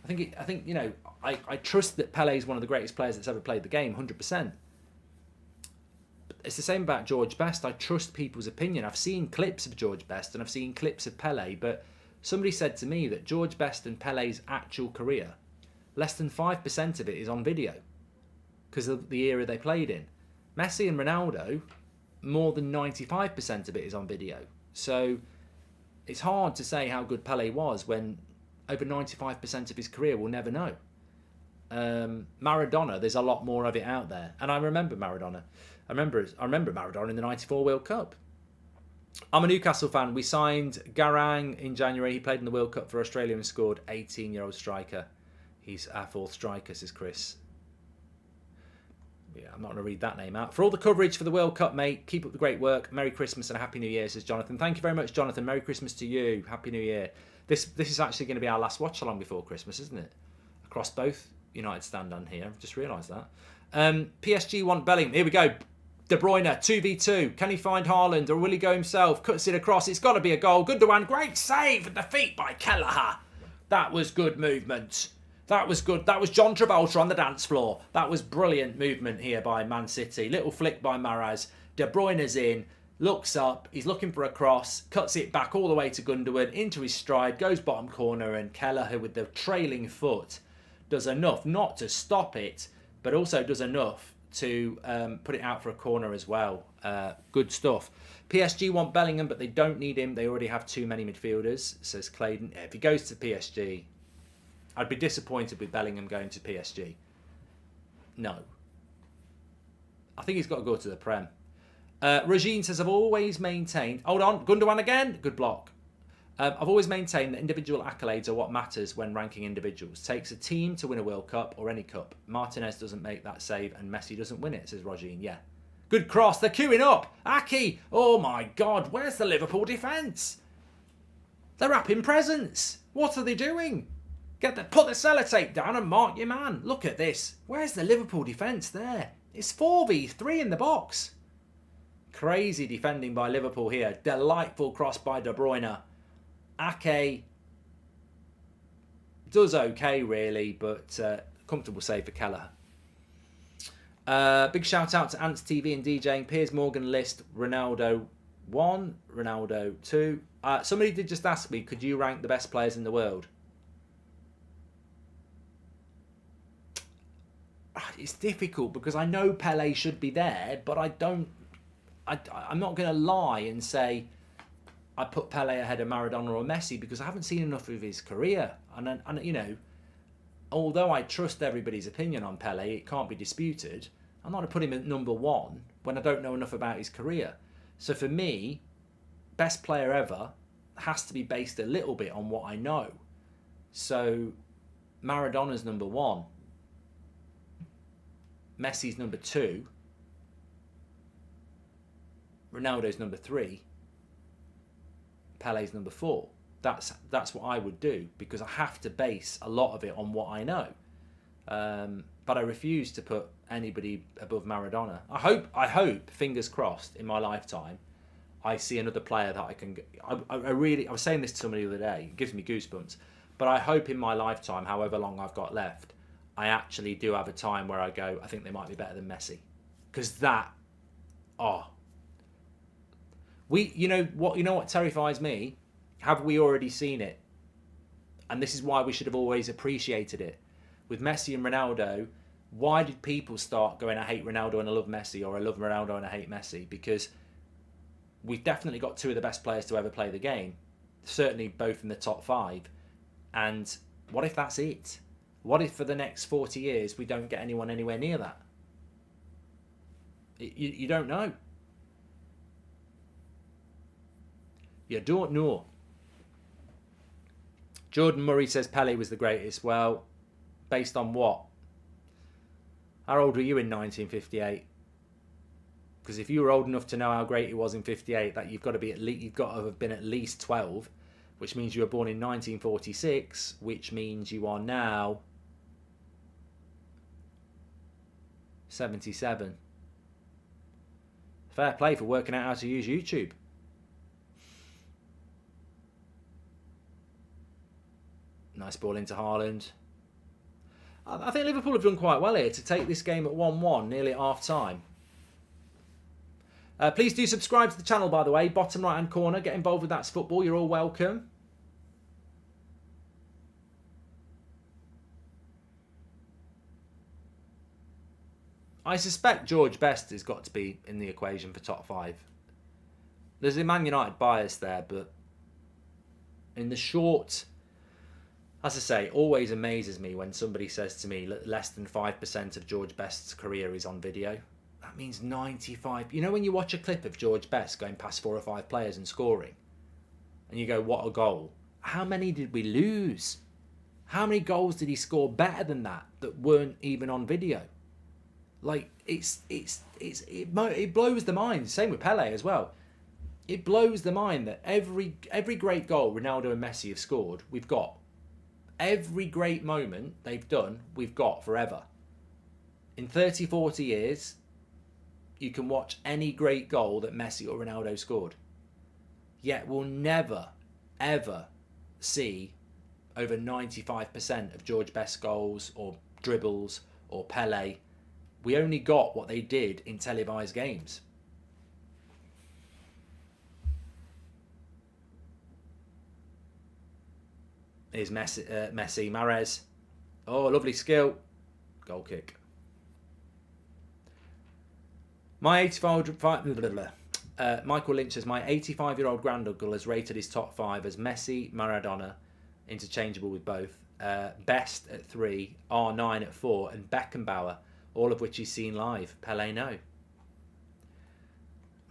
[SPEAKER 1] I think you know, I trust that Pele is one of the greatest players that's ever played the game, 100%. But it's the same about George Best. I trust people's opinion. I've seen clips of George Best and I've seen clips of Pele, but somebody said to me that George Best and Pele's actual career, less than 5% of it is on video because of the era they played in. Messi and Ronaldo, more than 95% of it is on video. So it's hard to say how good Pele was when over 95% of his career we'll never know. Maradona, there's a lot more of it out there. And I remember Maradona. I remember Maradona in the 94 World Cup. I'm a Newcastle fan. We signed Garang in January. He played in the World Cup for Australia and scored. 18-year-old striker. He's our 4th striker, says Chris. Yeah, I'm not going to read that name out. For all the coverage for the World Cup, mate, keep up the great work. Merry Christmas and a Happy New Year, says Jonathan. Thank you very much, Jonathan. Merry Christmas to you. Happy New Year. This is actually going to be our last watch-along before Christmas, isn't it? Across both United stand on here. I've just realised that. PSG want Bellingham. Here we go. De Bruyne, 2v2. Can he find Haaland or will he go himself? Cuts it across. It's got to be a goal. Gundogan, great save and defeat by Kelleher. That was good movement. That was good. That was John Travolta on the dance floor. That was brilliant movement here by Man City. Little flick by Mahrez. De Bruyne's in. Looks up, he's looking for a cross, cuts it back all the way to Gundogan, into his stride, goes bottom corner, and Kelleher with the trailing foot does enough not to stop it, but also does enough to put it out for a corner as well. Good stuff. PSG want Bellingham, but they don't need him. They already have too many midfielders, says Clayton. If he goes to PSG, I'd be disappointed with Bellingham going to PSG. No. I think he's got to go to the Prem. Regine says, I've always maintained... Hold on, Gundogan again. Good block. I've always maintained that individual accolades are what matters when ranking individuals. Takes a team to win a World Cup or any cup. Martinez doesn't make that save and Messi doesn't win it, says Rogine. Yeah. Good cross. They're queuing up. Aki. Oh my God. Where's the Liverpool defence? They're wrapping presents. What are they doing? Put the sellotape down and mark your man. Look at this. Where's the Liverpool defence there? It's 4v3 in the box. Crazy defending by Liverpool here. Delightful cross by De Bruyne. Ake does okay, really, but comfortable save for Kelleher. Big shout out to Ants TV and DJing. Piers Morgan list Ronaldo 1, Ronaldo 2. Somebody did just ask me, could you rank the best players in the world? It's difficult because I know Pele should be there, but I'm not going to lie and say I put Pele ahead of Maradona or Messi because I haven't seen enough of his career. And you know, although I trust everybody's opinion on Pele, it can't be disputed. I'm not going to put him at number 1 when I don't know enough about his career. So for me, best player ever has to be based a little bit on what I know. So Maradona's number 1. Messi's number 2. Ronaldo's number 3. Pele's number 4. That's what I would do because I have to base a lot of it on what I know. But I refuse to put anybody above Maradona. I hope, fingers crossed, in my lifetime, I see another player that I can. I was saying this to somebody the other day. It gives me goosebumps. But I hope in my lifetime, however long I've got left, I actually do have a time where I go, I think they might be better than Messi, because you know what terrifies me? Have we already seen it? And this is why we should have always appreciated it. With Messi and Ronaldo, why did people start going, I hate Ronaldo and I love Messi, or I love Ronaldo and I hate Messi? Because we've definitely got 2 of the best players to ever play the game. Certainly both in the top 5. And what if that's it? What if for the next 40 years we don't get anyone anywhere near that? You don't know. You don't know. Jordan Murray says Pele was the greatest. Well, based on what? How old were you in 1958? Because if you were old enough to know how great he was in 58, that you've got to have been at least 12, which means you were born in 1946, which means you are now 77. Fair play for working out how to use YouTube. Nice ball into Haaland. I think Liverpool have done quite well here to take this game at 1-1, nearly at half time. Please do subscribe to the channel, by the way. Bottom right hand corner. Get involved with That's Football. You're all welcome. I suspect George Best has got to be in the equation for top 5. There's a Man United bias there, but in the short... As I say, it always amazes me when somebody says to me less than 5% of George Best's career is on video. That means 95. You know when you watch a clip of George Best going past 4 or 5 players and scoring, and you go, what a goal. How many did we lose? How many goals did he score better than that weren't even on video? Like, it blows the mind. Same with Pele as well. It blows the mind that every great goal Ronaldo and Messi have scored, we've got. Every great moment they've done, we've got forever. In 30, 40 years, you can watch any great goal that Messi or Ronaldo scored. Yet we'll never, ever see over 95% of George Best's goals or dribbles or Pele. We only got what they did in televised games. Here's Messi, Mahrez. Oh, lovely skill. Goal kick. My 85... Michael Lynch says, my 85-year-old granduncle has rated his top 5 as Messi, Maradona, interchangeable with both, Best at 3, R9 at 4, and Beckenbauer, all of which he's seen live. Pele, no.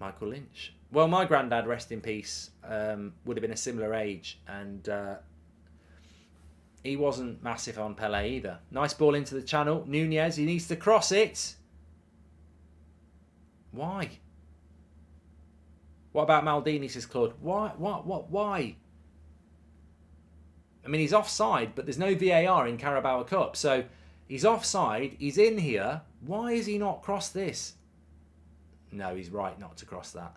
[SPEAKER 1] Michael Lynch. Well, my granddad, rest in peace, would have been a similar age, and he wasn't massive on Pele either. Nice ball into the channel. Nunez, he needs to cross it. Why? What about Maldini, says Claude? Why? I mean, he's offside, but there's no VAR in Carabao Cup. So he's offside, he's in here. Why is he not crossed this? No, he's right not to cross that.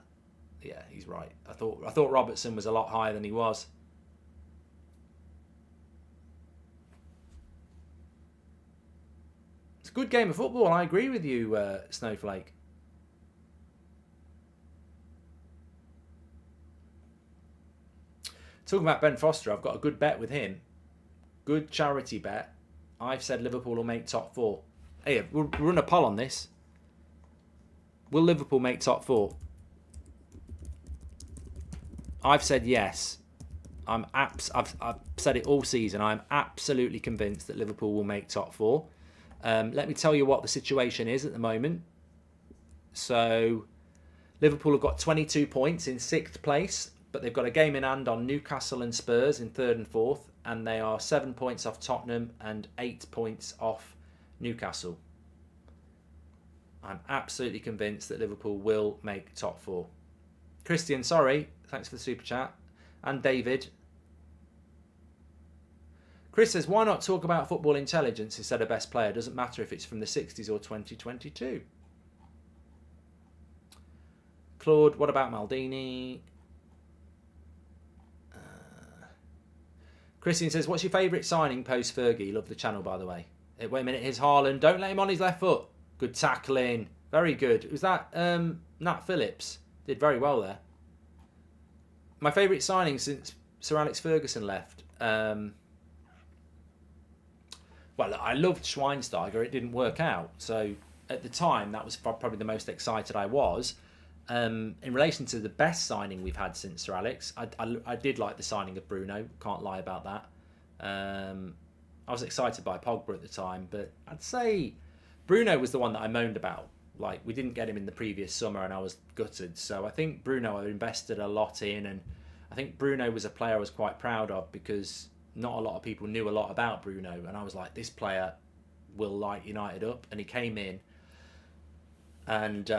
[SPEAKER 1] Yeah, he's right. I thought Robertson was a lot higher than he was. It's a good game of football. I agree with you, Snowflake. Talking about Ben Foster, I've got a good bet with him. Good charity bet. I've said Liverpool will make top 4. Hey, we'll run a poll on this. Will Liverpool make top 4? I've said yes. I've said it all season. I'm absolutely convinced that Liverpool will make top 4. Let me tell you what the situation is at the moment. So, Liverpool have got 22 points in 6th place, but they've got a game in hand on Newcastle and Spurs in 3rd and 4th, and they are 7 points off Tottenham and 8 points off Newcastle. I'm absolutely convinced that Liverpool will make top 4. Christian, sorry, thanks for the super chat. And David. Chris says, why not talk about football intelligence instead of best player? Doesn't matter if it's from the 60s or 2022. Claude, what about Maldini? Christian says, what's your favourite signing post Fergie? Love the channel, by the way. Wait a minute, here's Haaland. Don't let him on his left foot. Good tackling. Very good. Was that Nat Phillips? Did very well there. My favourite signing since Sir Alex Ferguson left. Well, I loved Schweinsteiger. It didn't work out. So at the time, that was probably the most excited I was. In relation to the best signing we've had since Sir Alex, I did like the signing of Bruno. Can't lie about that. I was excited by Pogba at the time, but I'd say Bruno was the one that I moaned about. Like, we didn't get him in the previous summer and I was gutted. So I think Bruno I invested a lot in, and I think Bruno was a player I was quite proud of because not a lot of people knew a lot about Bruno, and I was like, this player will light United up. And he came in and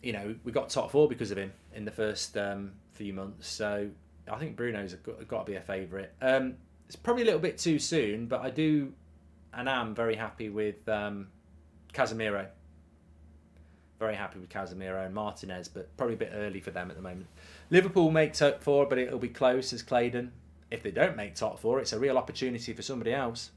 [SPEAKER 1] you know, we got top 4 because of him in the first few months. So I think Bruno's got to be a favourite. It's probably a little bit too soon, but I do and am very happy with Casemiro. Very happy with Casemiro and Martinez, but probably a bit early for them at the moment. Liverpool make top 4, but it'll be close as Claydon. If they don't make top 4, it's a real opportunity for somebody else.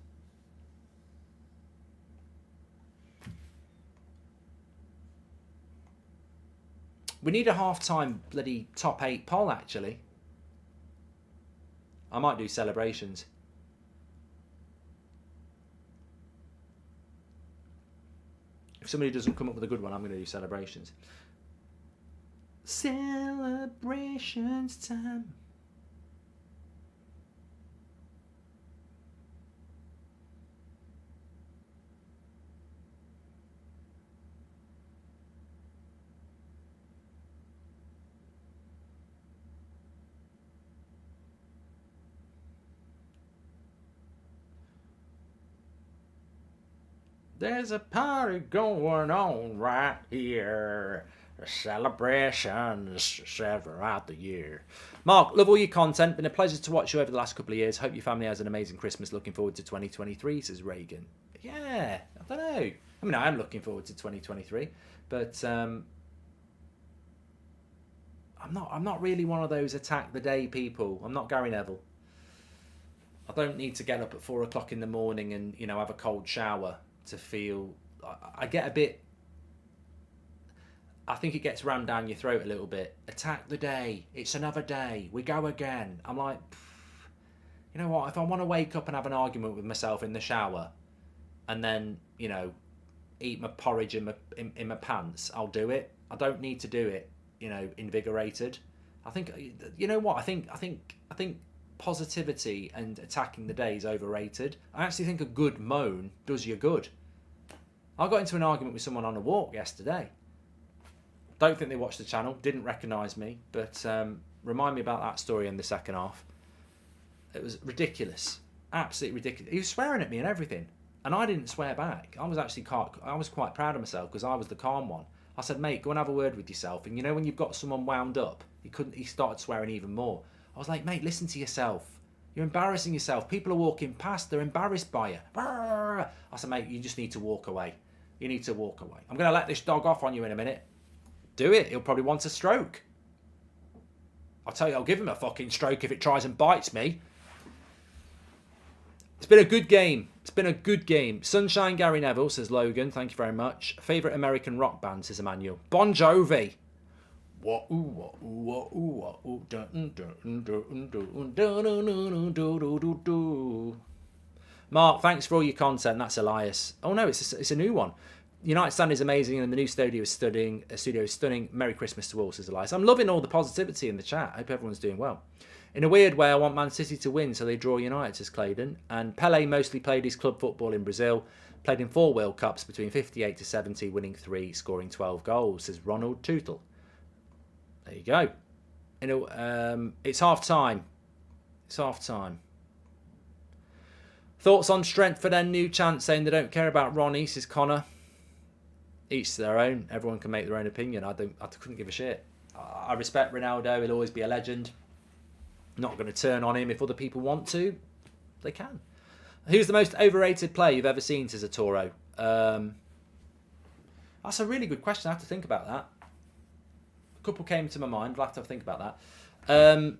[SPEAKER 1] We need a half-time bloody top 8 poll, actually. I might do celebrations. If somebody doesn't come up with a good one, I'm going to do celebrations. Celebrations time. There's a party going on right here. Celebrations throughout the year. Mark, love all your content. Been a pleasure to watch you over the last couple of years. Hope your family has an amazing Christmas. Looking forward to 2023, says Reagan. Yeah, I don't know. I mean, I am looking forward to 2023, but I'm not really one of those attack the day people. I'm not Gary Neville. I don't need to get up at 4 o'clock in the morning and, you know, have a cold shower to feel. I get a bit. I think it gets rammed down your throat a little bit. Attack the day. It's another day. We go again. I'm like, you know what? If I want to wake up and have an argument with myself in the shower, and then, you know, eat my porridge in my pants, I'll do it. I don't need to do it, you know, invigorated. I think, you know what? I think positivity and attacking the day is overrated. I actually think a good moan does you good. I got into an argument with someone on a walk yesterday. Don't think they watched the channel. Didn't recognise me. But remind me about that story in the second half. It was ridiculous. Absolutely ridiculous. He was swearing at me and everything. And I didn't swear back. I was quite proud of myself because I was the calm one. I said, mate, go and have a word with yourself. And you know when you've got someone wound up, he started swearing even more. I was like, mate, listen to yourself. You're embarrassing yourself. People are walking past. They're embarrassed by you. I said, mate, you just need to walk away. You need to walk away. I'm going to let this dog off on you in a minute. Do it. He'll probably want a stroke. I'll tell you, I'll give him a fucking stroke if it tries and bites me. It's been a good game. It's been a good game. Sunshine Gary Neville, says Logan. Thank you very much. Favourite American rock band, says Emmanuel. Bon Jovi. Mark, thanks for all your content. That's Elias. Oh no, it's a new one. United Stand is amazing and the new studio is stunning. Merry Christmas to all, says Elias. I'm loving all the positivity in the chat. I hope everyone's doing well. In a weird way, I want Man City to win so they draw United, says Claydon. And Pele mostly played his club football in Brazil. Played in 4 World Cups between 58 to 70, winning 3, scoring 12 goals, says Ronald Tootle. There you go. It's half time. It's half time. Thoughts on strength for their new chant, saying they don't care about Ronnie, says Connor. Each to their own. Everyone can make their own opinion. I couldn't give a shit. I respect Ronaldo. He'll always be a legend. Not going to turn on him. If other people want to, they can. Who's the most overrated player you've ever seen, says Toro? That's a really good question. I have to think about that. A couple came to my mind. I'll have to think about that.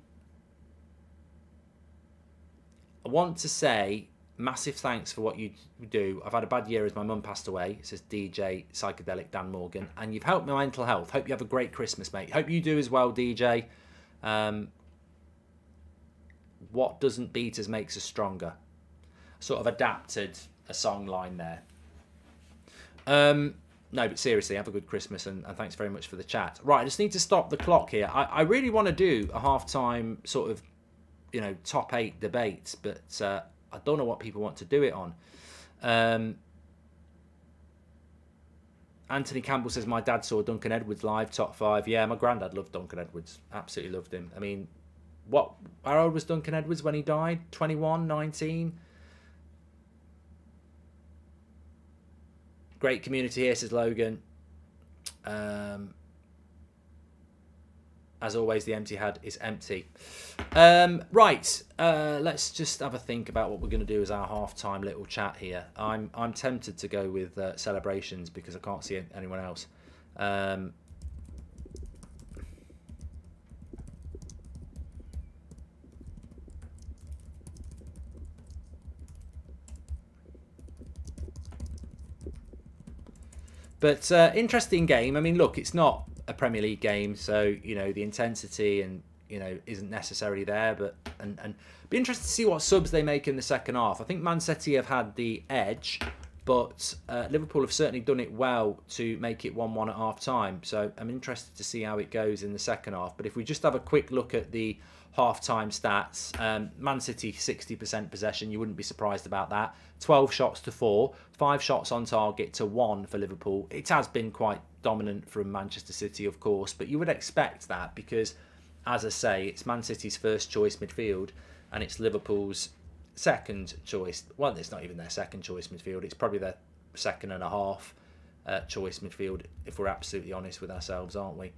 [SPEAKER 1] I want to say massive thanks for what you do. I've had a bad year as my mum passed away, says DJ Psychedelic Dan Morgan. And you've helped my mental health. Hope you have a great Christmas, mate. Hope you do as well, DJ. What doesn't beat us makes us stronger. Sort of adapted a song line there. No, but seriously, have a good Christmas and thanks very much for the chat. Right, I just need to stop the clock here. I really want to do a half-time sort of, top 8 debates, but I don't know what people want to do it on. Anthony Campbell says, my dad saw Duncan Edwards live, top 5. Yeah, my granddad loved Duncan Edwards. Absolutely loved him. I mean, how old was Duncan Edwards when he died? 21, 19? Great community here, says Logan. As always, the empty head is empty. Right, let's just have a think about what we're going to do as our half-time little chat here. I'm tempted to go with celebrations because I can't see anyone else. But interesting game. I mean, look, it's not a Premier League game, so the intensity and isn't necessarily there. But and be interested to see what subs they make in the second half. I think Man City have had the edge, but Liverpool have certainly done it well to make it 1-1 at half time. So I'm interested to see how it goes in the second half. But if we just have a quick look at the half-time stats, Man City 60% possession, you wouldn't be surprised about that. 12 shots to 4, 5 shots on target to 1 for Liverpool. It has been quite dominant from Manchester City, of course, but you would expect that because, as I say, it's Man City's first choice midfield and it's Liverpool's second choice. Well, it's not even their second choice midfield, it's probably their second and a half choice midfield, if we're absolutely honest with ourselves, aren't we?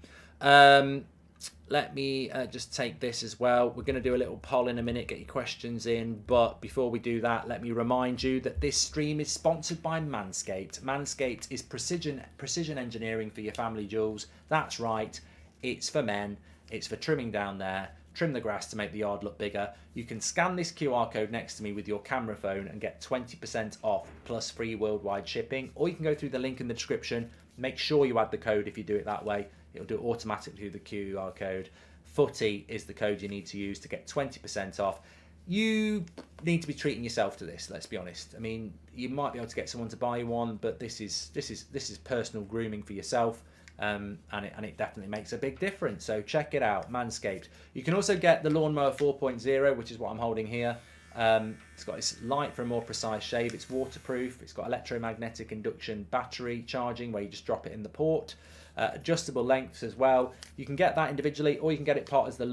[SPEAKER 1] Let me just take this as well. We're going to do a little poll in a minute, get your questions in. But before we do that, let me remind you that this stream is sponsored by Manscaped. Manscaped is precision engineering for your family jewels. That's right. It's for men. It's for trimming down there. Trim the grass to make the yard look bigger. You can scan this QR code next to me with your camera phone and get 20% off plus free worldwide shipping. Or you can go through the link in the description. Make sure you add the code if you do it that way. It'll do it automatically through the QR code. Footy is the code you need to use to get 20% off. You need to be treating yourself to this, let's be honest. I mean, you might be able to get someone to buy you one, but this is personal grooming for yourself, and it definitely makes a big difference. So check it out, Manscaped. You can also get the Lawnmower 4.0, which is what I'm holding here. It's got this light for a more precise shave. It's waterproof. It's got electromagnetic induction battery charging where you just drop it in the port. adjustable lengths as well. You can get that individually, or you can get it part as the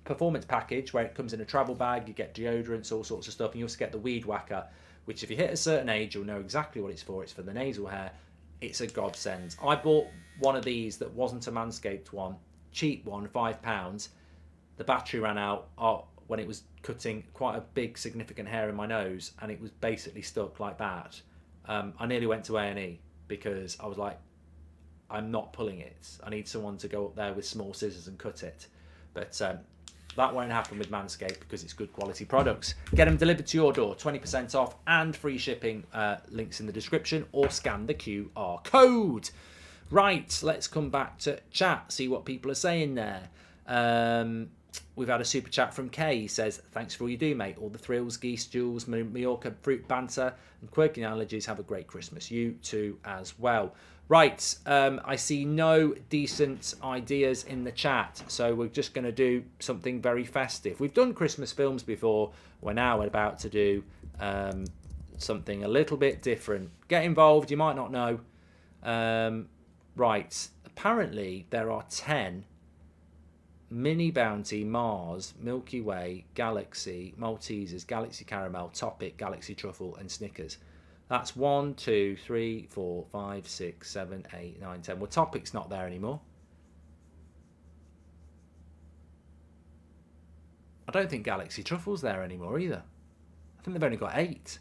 [SPEAKER 1] performance package, where it comes in a travel bag. You get deodorants, all sorts of stuff, and you also get the weed whacker, which if you hit a certain age, you'll know exactly what it's for. It's for the nasal hair. It's a godsend. I bought one of these that wasn't a Manscaped one, cheap one, £5. The battery ran out when it was cutting quite a big, significant hair in my nose, and it was basically stuck like that. I nearly went to A&E because I was like, I'm not pulling it. I need someone to go up there with small scissors and cut it. But that won't happen with Manscaped because it's good quality products. Get them delivered to your door, 20% off and free shipping. Links in the description, or scan the QR code. Right, let's come back to chat, see what people are saying there. We've had a super chat from Kay. He says, thanks for all you do, mate. All the thrills, geese, jewels, Mallorca, fruit banter, and quirky analogies. Have a great Christmas. You too as well. Right, I see no decent ideas in the chat, so we're just going to do something very festive. We've done Christmas films before. We're now about to do something a little bit different. Get involved, you might not know. Right, apparently there are 10 Mini Bounty, Mars, Milky Way, Galaxy, Maltesers, Galaxy Caramel, Topic, Galaxy Truffle, and Snickers. That's 1, 2, 3, 4, 5, 6, 7, 8, 9, 10. Well, Topic's not there anymore. I don't think Galaxy Truffle's there anymore either. I think they've only got 8.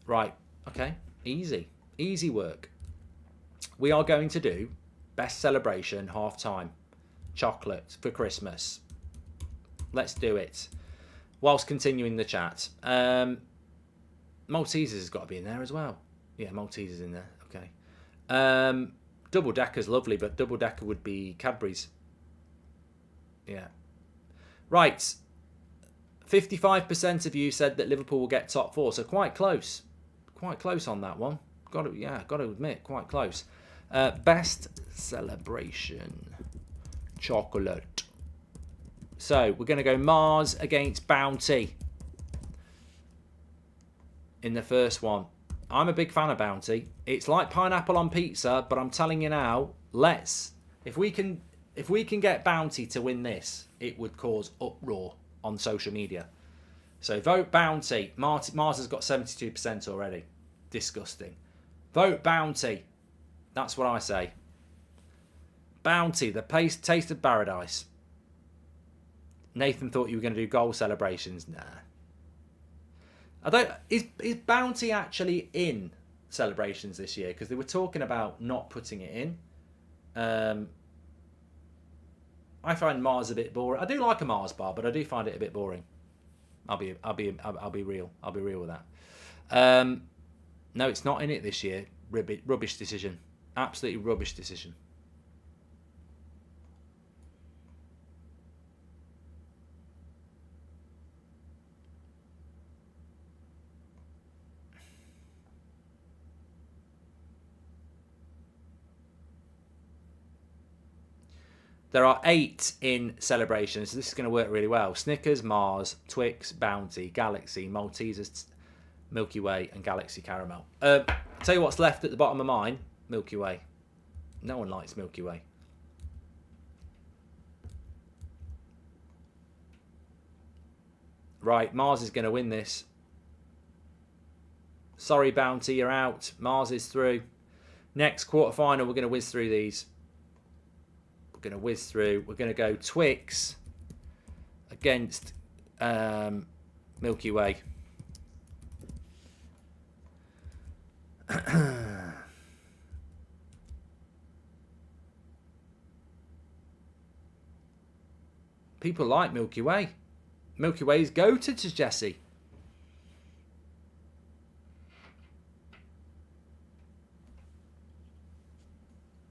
[SPEAKER 1] Right, okay, easy. Easy work. We are going to do best celebration half time. Chocolate for Christmas. Let's do it. Whilst continuing the chat. Maltesers has got to be in there as well. Yeah, Maltesers in there. Okay. Double Decker's lovely, but Double Decker would be Cadbury's. Yeah. Right. 55% of you said that Liverpool will get top 4, so quite close. Quite close on that one. Got to admit, quite close. Best celebration. Chocolate. So, we're going to go Mars against Bounty in the first one. I'm a big fan of Bounty. It's like pineapple on pizza, but I'm telling you now, if we can get Bounty to win this, it would cause uproar on social media. So vote Bounty. Mars has got 72% already. Disgusting. Vote Bounty. That's what I say. Bounty, the taste of paradise. Nathan thought you were going to do goal celebrations. Nah. Is Bounty actually in celebrations this year? Because they were talking about not putting it in. I find Mars a bit boring. I do like a Mars bar, but I do find it a bit boring. I'll be real. I'll be real with that. No, it's not in it this year. Rubbish decision. Absolutely rubbish decision. There are 8 in celebrations, so this is going to work really well. Snickers, Mars, Twix, Bounty, Galaxy, Maltesers, Milky Way, and Galaxy Caramel. I'll tell you what's left at the bottom of mine. Milky Way. No one likes Milky Way. Right, Mars is going to win this. Sorry, Bounty, you're out. Mars is through. Next quarter-final, we're going to whiz through these. We're going to whiz through. We're going to go Twix against Milky Way. People like Milky Way. Milky Way's goated to Jesse.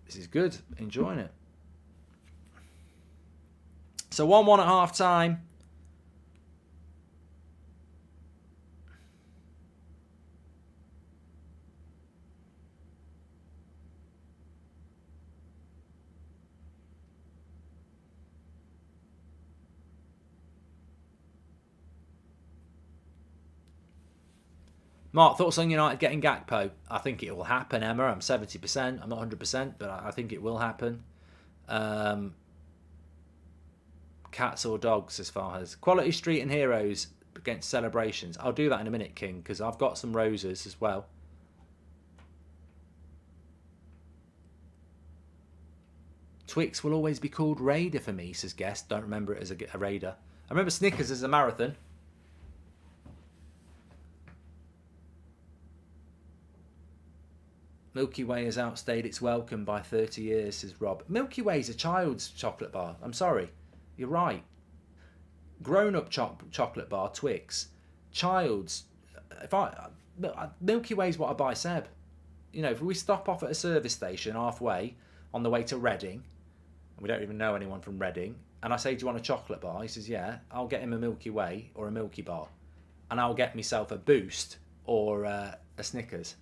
[SPEAKER 1] This is good. Enjoying it. So 1-1 at half time. Mark, thoughts on United getting Gakpo? I think it will happen, Emma. I'm 70%. I'm not 100%, but I think it will happen. Cats or dogs, as far as quality street and heroes against celebrations. I'll do that in a minute, King, because I've got some roses as well. Twix will always be called Raider for me, says Guest. Don't remember it as a Raider. I remember Snickers as a marathon. Milky Way has outstayed its welcome by 30 years, says Rob. Milky Way's a child's chocolate bar. I'm sorry. You're right. Grown-up chocolate bar, Twix. Child's. Milky Way's what I buy Seb. You know, if we stop off at a service station halfway on the way to Reading, and we don't even know anyone from Reading, and I say, do you want a chocolate bar? He says, yeah. I'll get him a Milky Way or a Milky Bar. And I'll get myself a Boost or a Snickers.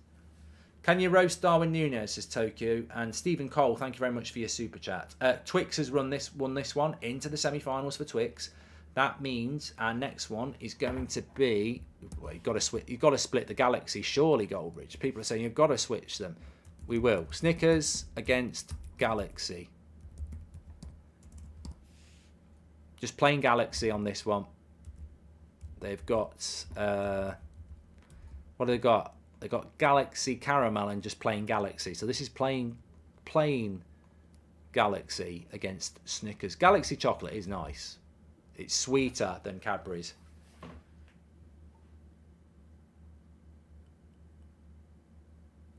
[SPEAKER 1] Can you roast Darwin Núñez, says Tokyo. And Stephen Cole, thank you very much for your super chat. Twix has won this one into the semi-finals for Twix. That means our next one is going to be... Well, you've got to split the Galaxy, surely, Goldbridge. People are saying you've got to switch them. We will. Snickers against Galaxy. Just plain Galaxy on this one. They've got... what have they got? They've got Galaxy Caramel and just plain Galaxy. So this is plain Galaxy against Snickers. Galaxy chocolate is nice. It's sweeter than Cadbury's.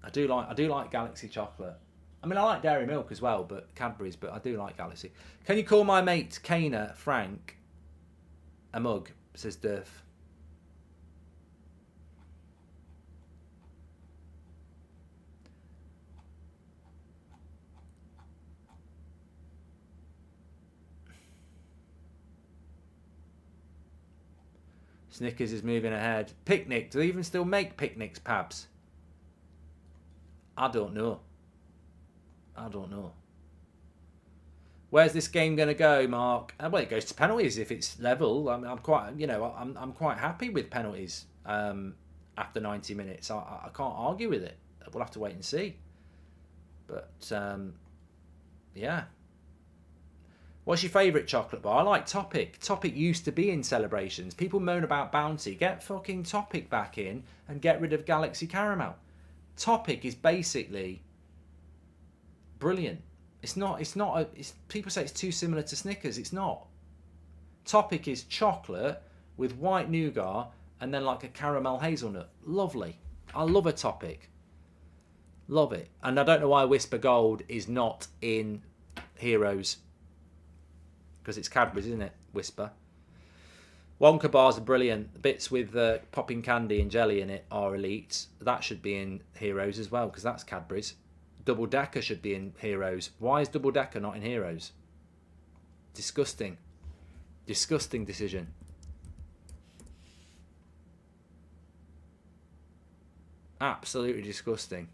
[SPEAKER 1] I do like Galaxy chocolate. I mean, I like Dairy Milk as well, but Cadbury's. But I do like Galaxy. Can you call my mate Kana Frank a mug? Says Durf. Snickers is moving ahead. Picnic. Do they even still make picnics, Pabs? I don't know. Where's this game going to go, Mark? Well, it goes to penalties if it's level. I'm quite happy with penalties after 90 minutes. I can't argue with it. We'll have to wait and see. But yeah. What's your favourite chocolate bar? I like Topic. Topic used to be in celebrations. People moan about Bounty. Get fucking Topic back in and get rid of Galaxy Caramel. Topic is basically brilliant. People say it's too similar to Snickers. It's not. Topic is chocolate with white nougat and then like a caramel hazelnut. Lovely. I love a Topic. Love it. And I don't know why Whisper Gold is not in Heroes. Because it's Cadbury's, isn't it? Whisper. Wonka bars are brilliant. The bits with popping candy and jelly in it are elite. That should be in Heroes as well, because that's Cadbury's. Double Decker should be in Heroes. Why is Double Decker not in Heroes? Disgusting. Disgusting decision. Absolutely disgusting.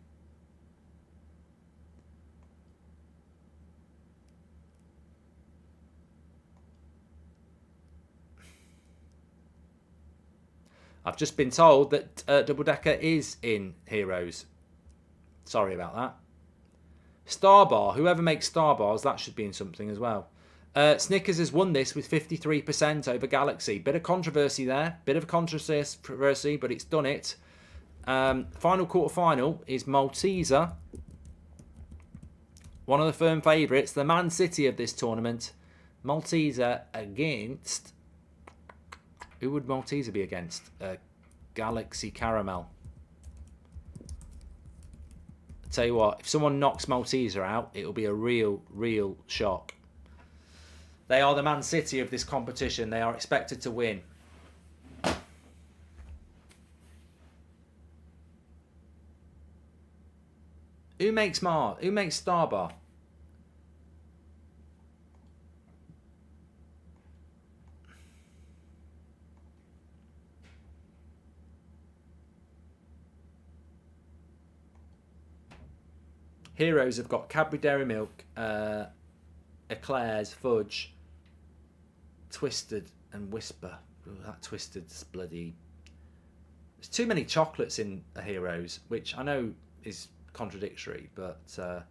[SPEAKER 1] I've just been told that Double Decker is in Heroes. Sorry about that. Starbar. Whoever makes Starbars, that should be in something as well. Snickers has won this with 53% over Galaxy. Bit of controversy there. Bit of controversy, but it's done it. Final quarter-final is Malteser. One of the firm favourites. The Man City of this tournament. Malteser against... Who would Malteser be against? Galaxy Caramel. I tell you what, if someone knocks Malteser out, it'll be a real shock. They are the Man City of this competition. They are expected to win. Who makes Starbar? Heroes have got Cadbury Dairy Milk, Eclairs, Fudge, Twisted and Whisper. Ooh, that Twisted's bloody... There's too many chocolates in the Heroes, which I know is contradictory, but I'll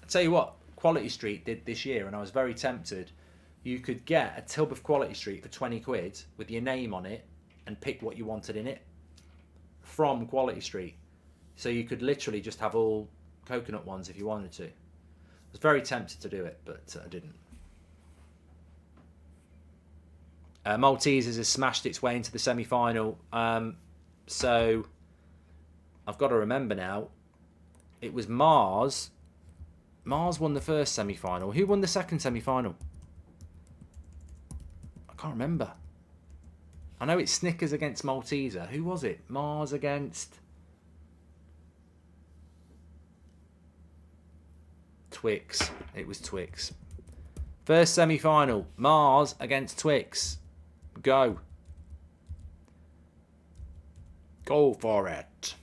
[SPEAKER 1] tell you what, Quality Street did this year, and I was very tempted. You could get a tub of Quality Street for 20 quid with your name on it and pick what you wanted in it from Quality Street. So you could literally just have all coconut ones if you wanted to. I was very tempted to do it, but I didn't. Maltesers has smashed its way into the semi-final. So I've got to remember now. It was Mars. Mars won the first semi-final. Who won the second semi-final? I can't remember. I know it's Snickers against Malteser. Who was it? Mars against Twix. It was Twix. First semi-final. Mars against Twix. Go. Go for it.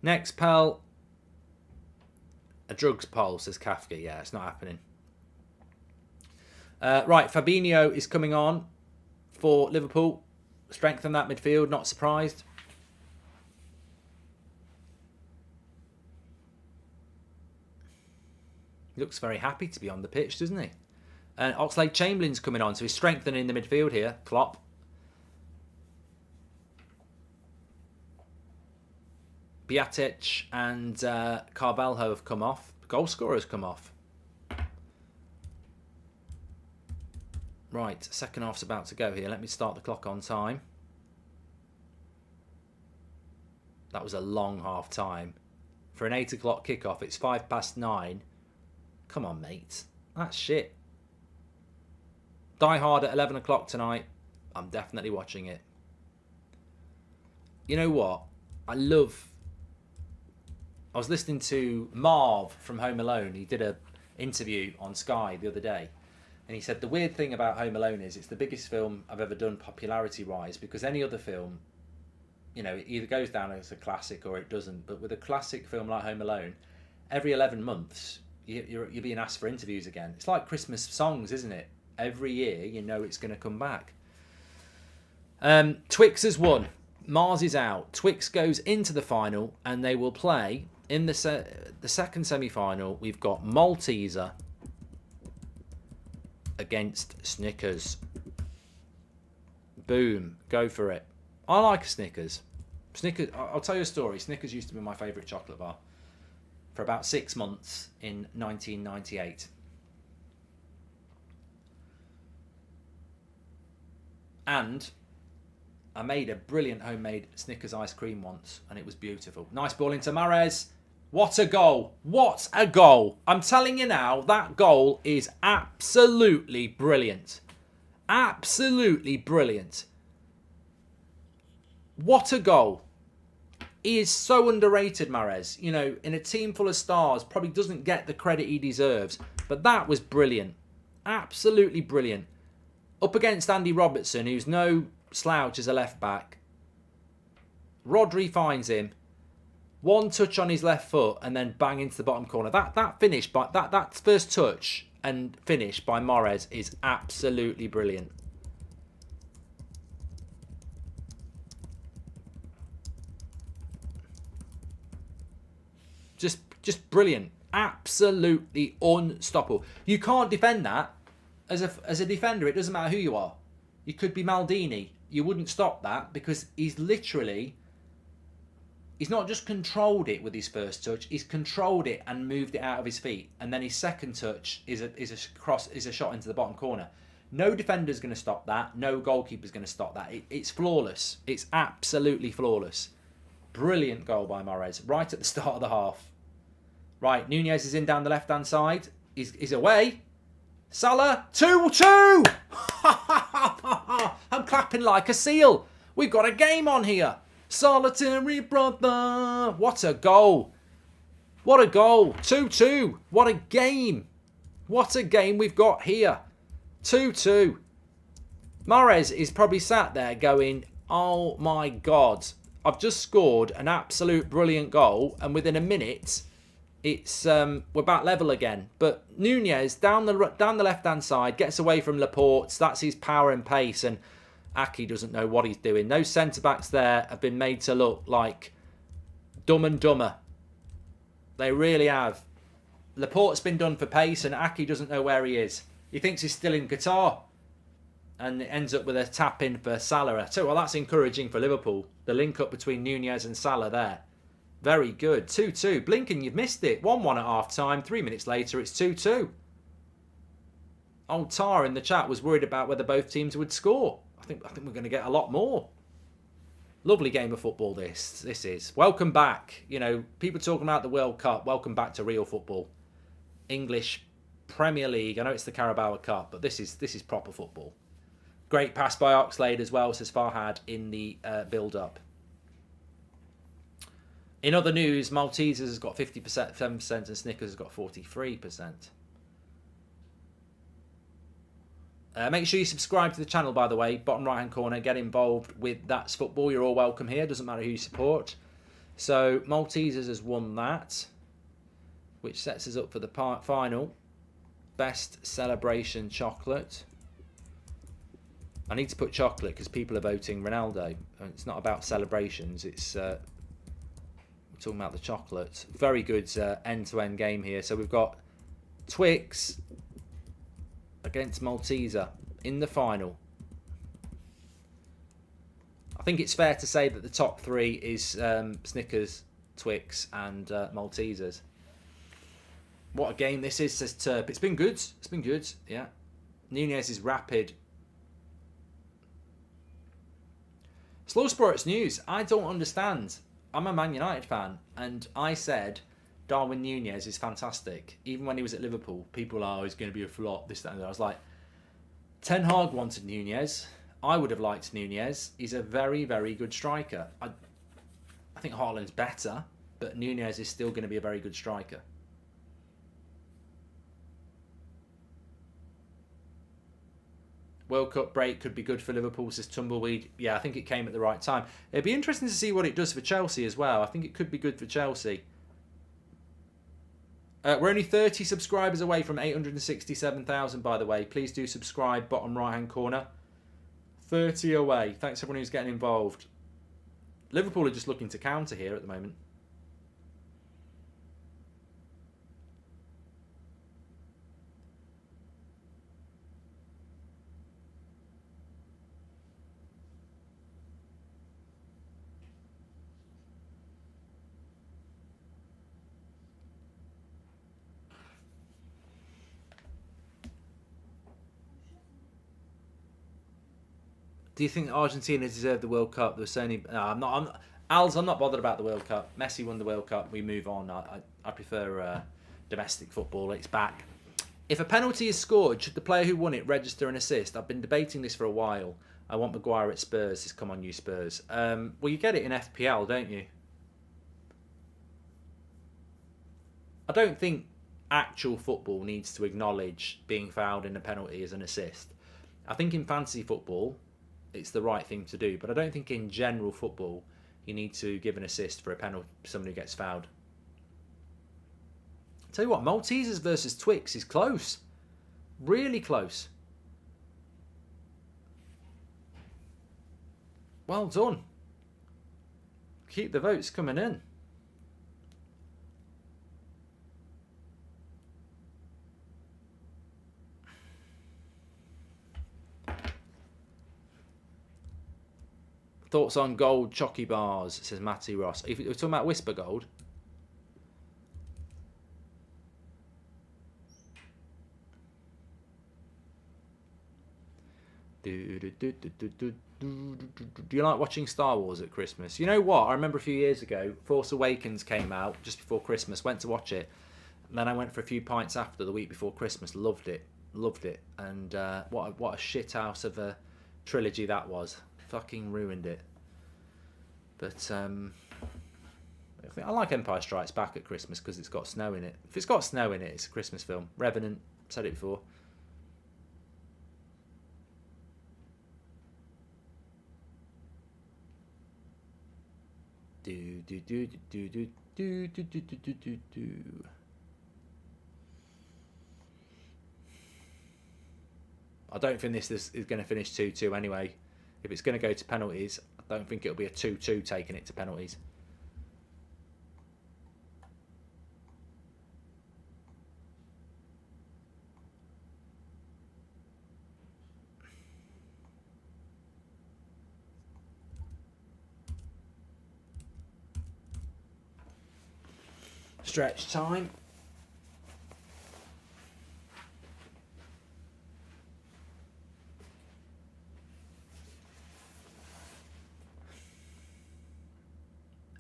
[SPEAKER 1] Next poll. A drugs poll, says Kafka. Yeah, it's not happening. Right, Fabinho is coming on for Liverpool. Strengthen that midfield, not surprised. He looks very happy to be on the pitch, doesn't he? And Oxlade-Chamberlain's coming on, so he's strengthening the midfield here. Klopp. Biatic and Carvalho have come off. Goal scorer's come off. Right, second half's about to go here. Let me start the clock on time. That was a long half time. For an 8 o'clock kickoff, it's 9:05. Come on, mate. That's shit. Die Hard at 11 o'clock tonight. I'm definitely watching it. You know what? I was listening to Marv from Home Alone. He did an interview on Sky the other day. And he said the weird thing about Home Alone is it's the biggest film I've ever done popularity-wise, because any other film, you know, it either goes down as a classic or it doesn't. But with a classic film like Home Alone, every 11 months, you're being asked for interviews again. It's like Christmas songs, isn't it? Every year, you know it's going to come back. Twix has won. Mars is out. Twix goes into the final, and they will play in the second semi-final. We've got Malteser against Snickers. Boom. Go for it. I like Snickers. Snickers. I'll tell you a story. Snickers used to be my favourite chocolate bar for about 6 months in 1998. And I made a brilliant homemade Snickers ice cream once, and it was beautiful. Nice ball into Mahrez. What a goal. What a goal. I'm telling you now, that goal is absolutely brilliant. Absolutely brilliant. What a goal. He is so underrated, Mahrez. You know, in a team full of stars, probably doesn't get the credit he deserves. But that was brilliant. Absolutely brilliant. Up against Andy Robertson, who's no slouch as a left back. Rodri finds him. One touch on his left foot and then bang into the bottom corner. That finish, by that first touch and finish by Mahrez is absolutely brilliant. Just brilliant. Absolutely unstoppable. You can't defend that as a defender. It doesn't matter who you are. You could be Maldini. You wouldn't stop that because he's not just controlled it with his first touch. He's controlled it and moved it out of his feet. And then his second touch is a shot into the bottom corner. No defender's going to stop that. No goalkeeper's going to stop that. It's flawless. It's absolutely flawless. Brilliant goal by Mahrez right at the start of the half. Right, Nunez is in down the left-hand side. He's away. Salah, 2-2! I'm clapping like a seal. We've got a game on here. Solitary brother. What a goal. What a goal. 2-2. What a game. What a game we've got here. 2-2. Mahrez is probably sat there going, Oh my God. I've just scored an absolute brilliant goal, and within a minute, it's we're back level again. But Nunez down the left hand side gets away from Laporte. That's his power and pace, and Aki doesn't know what he's doing. Those centre backs there have been made to look like Dumb and Dumber. They really have. Laporte's been done for pace, and Aki doesn't know where he is. He thinks he's still in Qatar, and it ends up with a tap in for Salah. So, well, that's encouraging for Liverpool. The link up between Nunez and Salah there. Very good. 2-2. Blinken, you've missed it. 1-1 at half time. 3 minutes later, it's 2-2. Old Tar in the chat was worried about whether both teams would score. I think we're going to get a lot more. Lovely game of football this is. Welcome back. You know, people talking about the World Cup. Welcome back to real football. English Premier League. I know it's the Carabao Cup, but this is proper football. Great pass by Oxlade as well, says Farhad in the build-up. In other news, Maltesers has got 7%, and Snickers has got 43%. Make sure you subscribe to the channel, by the way. Bottom right-hand corner, get involved with That's Football. You're all welcome here. Doesn't matter who you support. So, Maltesers has won that, which sets us up for the final. Best celebration chocolate. I need to put chocolate because people are voting Ronaldo. It's not about celebrations. It's we're talking about the chocolate. Very good end-to-end game here. So we've got Twix against Malteser in the final. I think it's fair to say that the top three is Snickers, Twix, and Maltesers. What a game this is, says Turp. It's been good. It's been good, yeah. Nunez is rapid. Slow Sports News. I don't understand. I'm a Man United fan, and I said Darwin Nunez is fantastic. Even when he was at Liverpool, people are, he's going to be a flop, this, that, and that. I was like, Ten Hag wanted Nunez. I would have liked Nunez. He's a very, very good striker. I think Haaland's better, but Nunez is still going to be a very good striker. World Cup break could be good for Liverpool, says Tumbleweed. Yeah, I think it came at the right time. It'd be interesting to see what it does for Chelsea as well. I think it could be good for Chelsea. We're only 30 subscribers away from 867,000, by the way. Please do subscribe, bottom right-hand corner. 30 away. Thanks everyone who's getting involved. Liverpool are just looking to counter here at the moment. Do you think Argentina deserved the World Cup? There was so many. No, I'm not. I'm not bothered about the World Cup. Messi won the World Cup. We move on. I prefer domestic football. It's back. If a penalty is scored, should the player who won it register an assist? I've been debating this for a while. I want Maguire at Spurs. Says, come on, you Spurs. Well, you get it in FPL, don't you? I don't think actual football needs to acknowledge being fouled in a penalty as an assist. I think in fantasy football, it's the right thing to do, but I don't think in general football you need to give an assist for a penalty, somebody who gets fouled. I'll tell you what, Maltesers versus Twix is close. Really close. Well done. Keep the votes coming in. Thoughts on gold chocky bars, says Matty Ross. If you're talking about Whisper Gold. Do you like watching Star Wars at Christmas? You know what? I remember a few years ago, Force Awakens came out just before Christmas. Went to watch it. And then I went for a few pints after the week before Christmas. Loved it. And what a shit house of a trilogy that was. Fucking ruined it. But I like Empire Strikes Back at Christmas because it's got snow in it. If it's got snow in it, it's a Christmas film. Revenant, said it before. Do do do do do do do do do do do. I don't think this is going to finish 2-2 anyway. If it's going to go to penalties, I don't think it'll be a 2-2 taking it to penalties. Stretch time.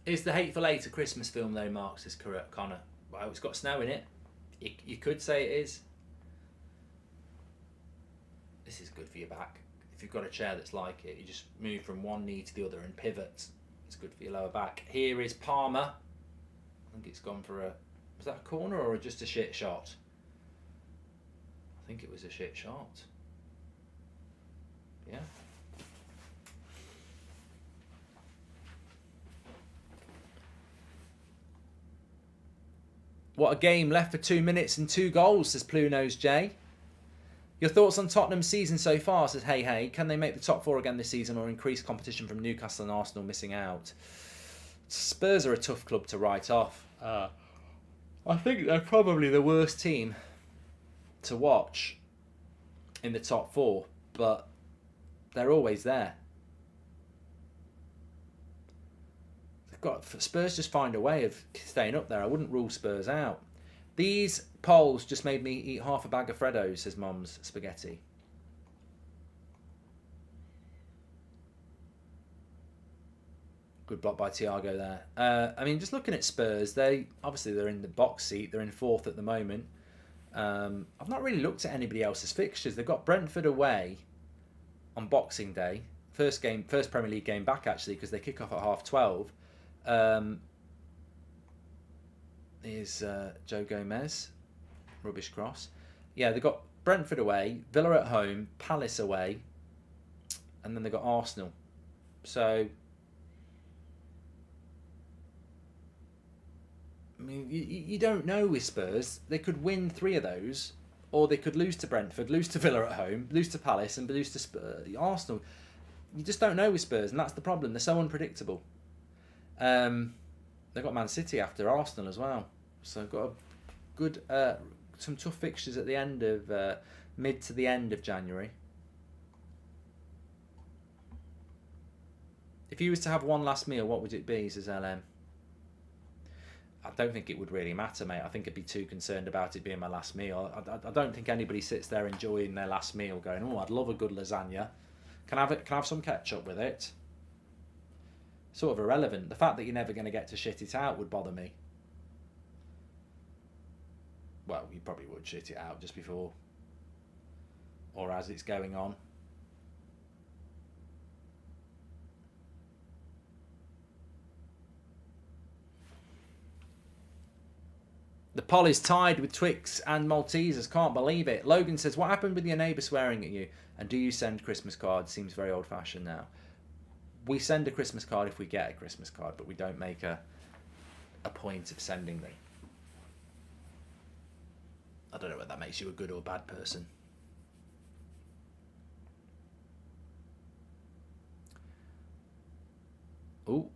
[SPEAKER 1] Is The Hateful Eight a Christmas film though, Mark, says Connor? Well, it's got snow in it. You could say it is. This is good for your back. If you've got a chair that's like it, you just move from one knee to the other and pivot. It's good for your lower back. Here is Palmer. I think it's gone for was that a corner or just a shit shot? I think it was a shit shot. Yeah. What a game, left for 2 minutes and 2 goals, says Pluno's J. Your thoughts on Tottenham's season so far, says Hey. Can they make the top 4 again this season or increase competition from Newcastle and Arsenal missing out? Spurs are a tough club to write off. I think they're probably the worst team to watch in the top 4, but they're always there. Spurs just find a way of staying up there. I wouldn't rule Spurs out. These polls just made me eat half a bag of Freddos, says Mom's Spaghetti. Good block by Thiago there. I mean, just looking at Spurs, they're in the box seat. They're in 4th at the moment. I've not really looked at anybody else's fixtures. They've got Brentford away on Boxing Day. First Premier League game back, actually, because they kick off at 12:30. Here's Joe Gomez. Rubbish cross. Yeah, they've got Brentford away, Villa at home, Palace away, and then they've got Arsenal. So, I mean, you don't know with Spurs. They could win 3 of those, or they could lose to Brentford, lose to Villa at home, lose to Palace, and lose to Arsenal. You just don't know with Spurs, and that's the problem. They're so unpredictable. They've got Man City after Arsenal as well, so got a good, some tough fixtures at the end of mid to the end of January. If you was to have one last meal, what would it be, says LM? I don't think it would really matter, mate. I think I'd be too concerned about it being my last meal. I don't think anybody sits there enjoying their last meal going, oh, I'd love a good lasagna. Can I have some ketchup with it? Sort of irrelevant. The fact that you're never going to get to shit it out would bother me. Well, you probably would shit it out just before or as it's going on. The poll is tied with Twix and Maltesers. Can't believe it. Logan says, what happened with your neighbour swearing at you? And do you send Christmas cards? Seems very old-fashioned now. We send a Christmas card if we get a Christmas card, but we don't make a point of sending them. I don't know whether that makes you a good or bad person. Ooh.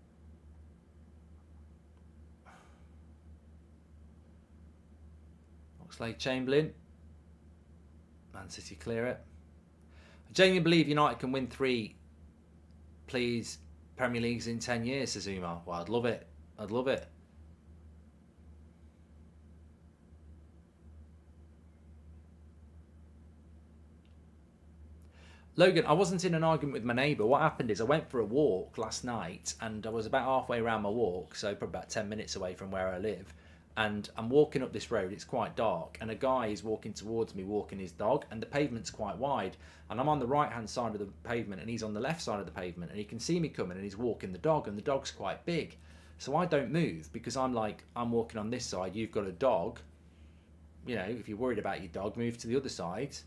[SPEAKER 1] Oxlade-Chamberlain. Man City clear it. I genuinely believe United can win 3, please, Premier Leagues in 10 years, says Umar. Well, I'd love it. I'd love it. Logan, I wasn't in an argument with my neighbour. What happened is I went for a walk last night and I was about halfway around my walk, so probably about 10 minutes away from where I live. And I'm walking up this road, it's quite dark, and a guy is walking towards me walking his dog, and the pavement's quite wide. And I'm on the right-hand side of the pavement, and he's on the left side of the pavement, and he can see me coming, and he's walking the dog, and the dog's quite big. So I don't move, because I'm walking on this side, you've got a dog. You know, if you're worried about your dog, move to the other side.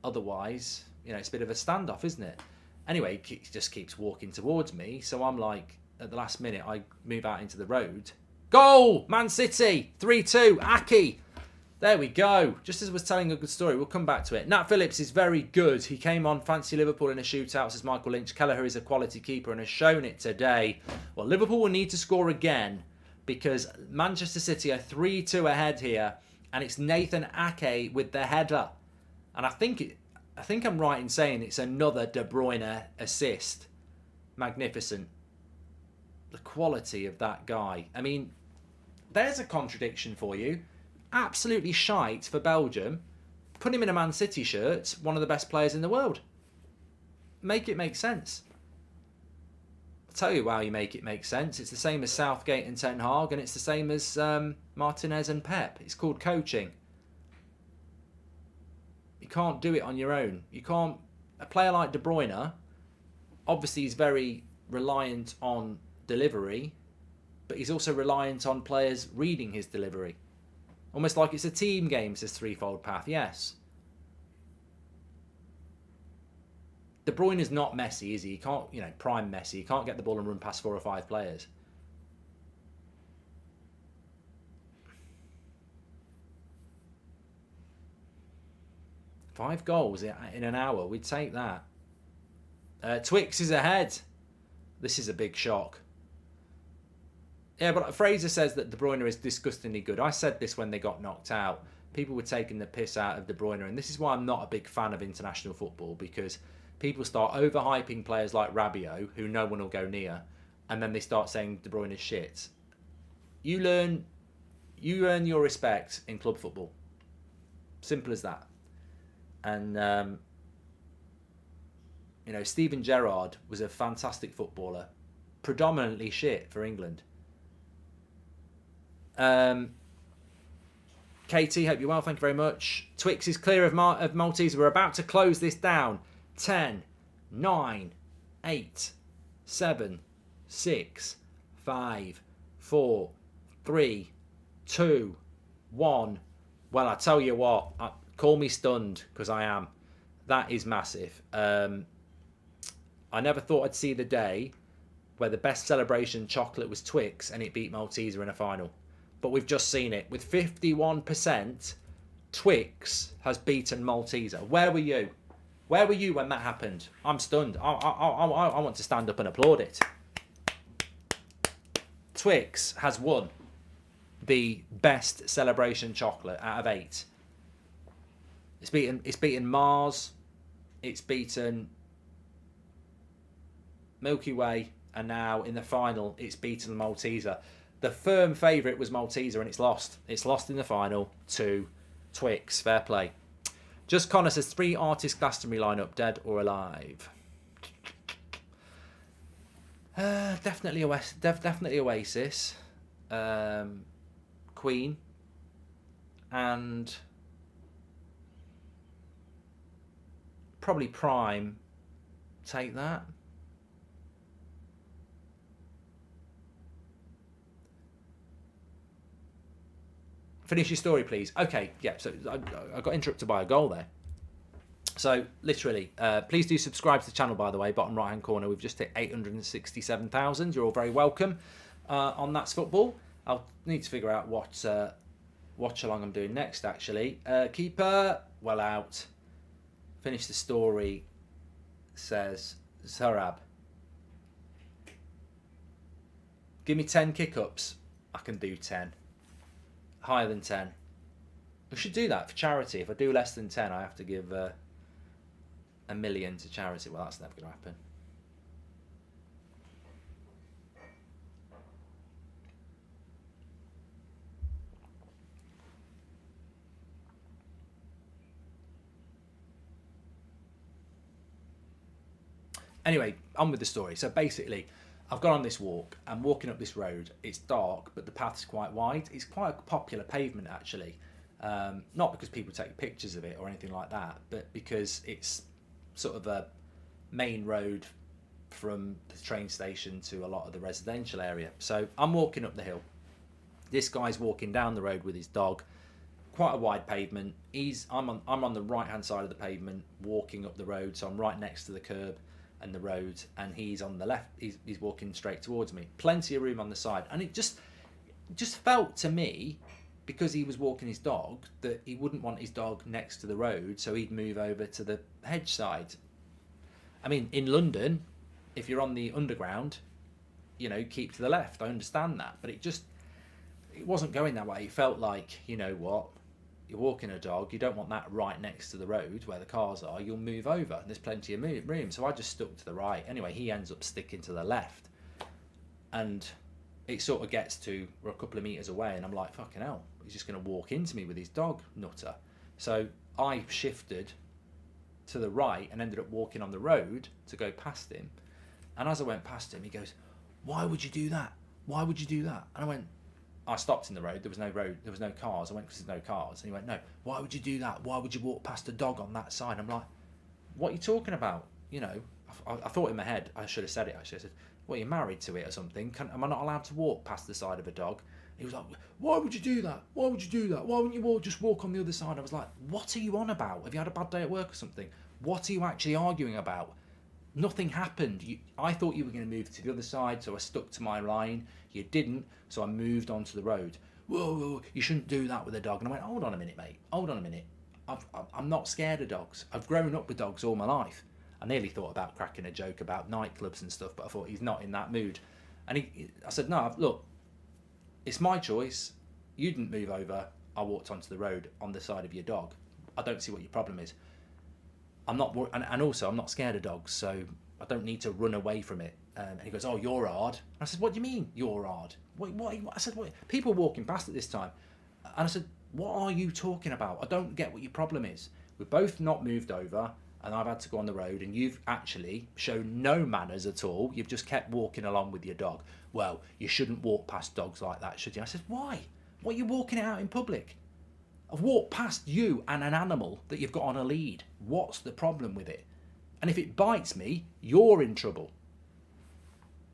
[SPEAKER 1] Otherwise, you know, it's a bit of a standoff, isn't it? Anyway, he just keeps walking towards me, so I'm like, at the last minute, I move out into the road. Goal! Man City! 3-2. Aki! There we go. Just as I was telling a good story, we'll come back to it. Nat Phillips is very good. He came on fancy Liverpool in a shootout, says Michael Lynch. Kelleher is a quality keeper and has shown it today. Well, Liverpool will need to score again because Manchester City are 3-2 ahead here, and it's Nathan Ake with the header. And I think I'm right in saying it's another De Bruyne assist. Magnificent. The quality of that guy. I mean, there's a contradiction for you. Absolutely shite for Belgium. Put him in a Man City shirt, one of the best players in the world. Make it make sense. I'll tell you how you make it make sense. It's the same as Southgate and Ten Hag, and it's the same as Martinez and Pep. It's called coaching. You can't do it on your own. You can't. A player like De Bruyne, obviously he's very reliant on delivery, but he's also reliant on players reading his delivery. Almost like it's a team game, says Threefold Path. Yes. De Bruyne is not Messi, is he? He can't, prime Messi. He can't get the ball and run past 4 or 5 players. Five goals in an hour. We'd take that. Twix is ahead. This is a big shock. Yeah, but Fraser says that De Bruyne is disgustingly good. I said this when they got knocked out. People were taking the piss out of De Bruyne, and this is why I'm not a big fan of international football, because people start overhyping players like Rabiot, who no one will go near, and then they start saying De Bruyne is shit. You earn your respect in club football. Simple as that. And Steven Gerrard was a fantastic footballer, predominantly shit for England. Katie, hope you're well. Thank you very much. Twix is clear of Maltese. We're about to close this down. 10, 9, 8, 7, 6, 5, 4, 3, 2, 1. Well, I tell you what, call me stunned, because I am. That is massive. I never thought I'd see the day where the best celebration chocolate was Twix and it beat Malteser in a final. But we've just seen it. With 51%, Twix has beaten Malteser. Where were you? Where were you when that happened? I'm stunned. I want to stand up and applaud it. Twix has won the best celebration chocolate out of 8. It's beaten Mars. It's beaten Milky Way. And now in the final, it's beaten Malteser. The firm favourite was Malteser, and it's lost. It's lost in the final to Twix. Fair play. Just Connor says 3 artist Glastonbury lineup, dead or alive. Definitely Oasis, Queen, and probably Prime. Take that. Finish your story, please. Okay, yeah, so I got interrupted by a goal there. So, literally, please do subscribe to the channel, by the way. Bottom right-hand corner, we've just hit 867,000. You're all very welcome on That's Football. I'll need to figure out what watch-along I'm doing next, actually. Keeper, well out. Finish the story, says Zarab. Give me 10 kick-ups. I can do 10. Higher than 10. We should do that for charity. If I do less than 10, I have to give $1 million to charity. Well, that's never going to happen. Anyway, on with the story. So basically, I've gone on this walk. I'm walking up this road. It's dark, but the path's quite wide. It's quite a popular pavement, actually. Not because people take pictures of it or anything like that, but because it's sort of a main road from the train station to a lot of the residential area. So I'm walking up the hill. This guy's walking down the road with his dog. Quite a wide pavement. I'm on the right-hand side of the pavement, walking up the road, so I'm right next to the curb. and the road, and he's on the left. He's walking straight towards me. Plenty of room on the side, and it just felt to me, because he was walking his dog, that he wouldn't want his dog next to the road, so he'd move over to the hedge side. I mean, in London, if you're on the underground, you know, keep to the left. I understand that, but it wasn't going that way. It felt like, you know what, you're walking a dog, you don't want that right next to the road where the cars are, you'll move over. There's plenty of room. So I just stuck to the right. Anyway, he ends up sticking to the left. And it sort of gets to, we're a couple of metres away, and I'm like, fucking hell, he's just going to walk into me with his dog, nutter. So I shifted to the right and ended up walking on the road to go past him. And as I went past him, he goes, why would you do that? Why would you do that? And I stopped in the road. There was no cars. I went, because there's no cars. And he went, no, why would you do that? Why would you walk past a dog on that side? I'm like, what are you talking about? You know, I thought in my head, I should have said it actually. I said, well, you're married to it or something. Am I not allowed to walk past the side of a dog? He was like, why would you do that? Why would you do that? Why wouldn't you just walk on the other side? I was like, what are you on about? Have you had a bad day at work or something? What are you actually arguing about? Nothing happened. I thought you were going to move to the other side, so I stuck to my line. You didn't, so I moved onto the road. Whoa, you shouldn't do that with a dog. And I went, hold on a minute, mate. Hold on a minute. I'm not scared of dogs. I've grown up with dogs all my life. I nearly thought about cracking a joke about nightclubs and stuff, but I thought he's not in that mood. And I said, no, look, it's my choice. You didn't move over. I walked onto the road on the side of your dog. I don't see what your problem is. I'm not, and also I'm not scared of dogs, so I don't need to run away from it. And he goes, oh, you're hard. And I said, what do you mean you're hard? What? I said, what? People walking past at this time. And I said, what are you talking about? I don't get what your problem is. We've both not moved over, and I've had to go on the road, and you've actually shown no manners at all. You've just kept walking along with your dog. Well, you shouldn't walk past dogs like that, should you? I said, why? Why are you walking it out in public? I've walked past you and an animal that you've got on a lead. What's the problem with it? And if it bites me, you're in trouble.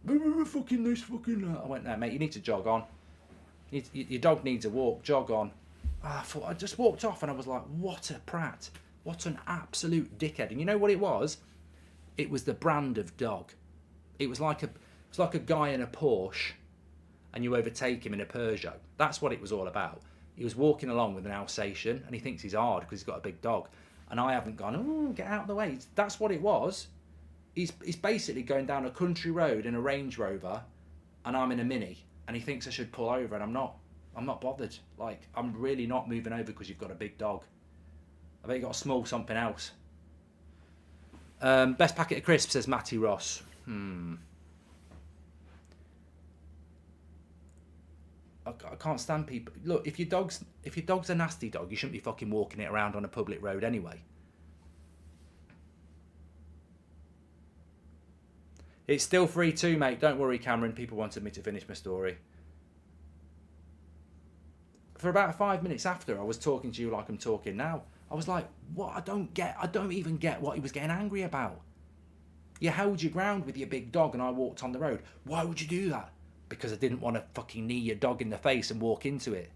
[SPEAKER 1] Fucking this, fucking that. I went, no, mate, you need to jog on. Your dog needs a walk, jog on. I just walked off, and I was like, what a prat. What an absolute dickhead. And you know what it was? It was the brand of dog. It was like a guy in a Porsche, and you overtake him in a Peugeot. That's what it was all about. He was walking along with an Alsatian, and he thinks he's hard because he's got a big dog. And I haven't gone, oh, get out of the way. That's what it was. He's basically going down a country road in a Range Rover, and I'm in a Mini, and he thinks I should pull over, and I'm not. I'm not bothered. Like, I'm really not moving over because you've got a big dog. I bet you got a small something else. Best packet of crisps, says Matty Ross. I can't stand people. Look, if your dog's a nasty dog, you shouldn't be fucking walking it around on a public road anyway. It's still free too, mate. Don't worry, Cameron. People wanted me to finish my story. For about 5 minutes after, I was talking to you like I'm talking now. I was like, what? I don't even get what he was getting angry about. You held your ground with your big dog and I walked on the road. Why would you do that? Because I didn't want to fucking knee your dog in the face and walk into it.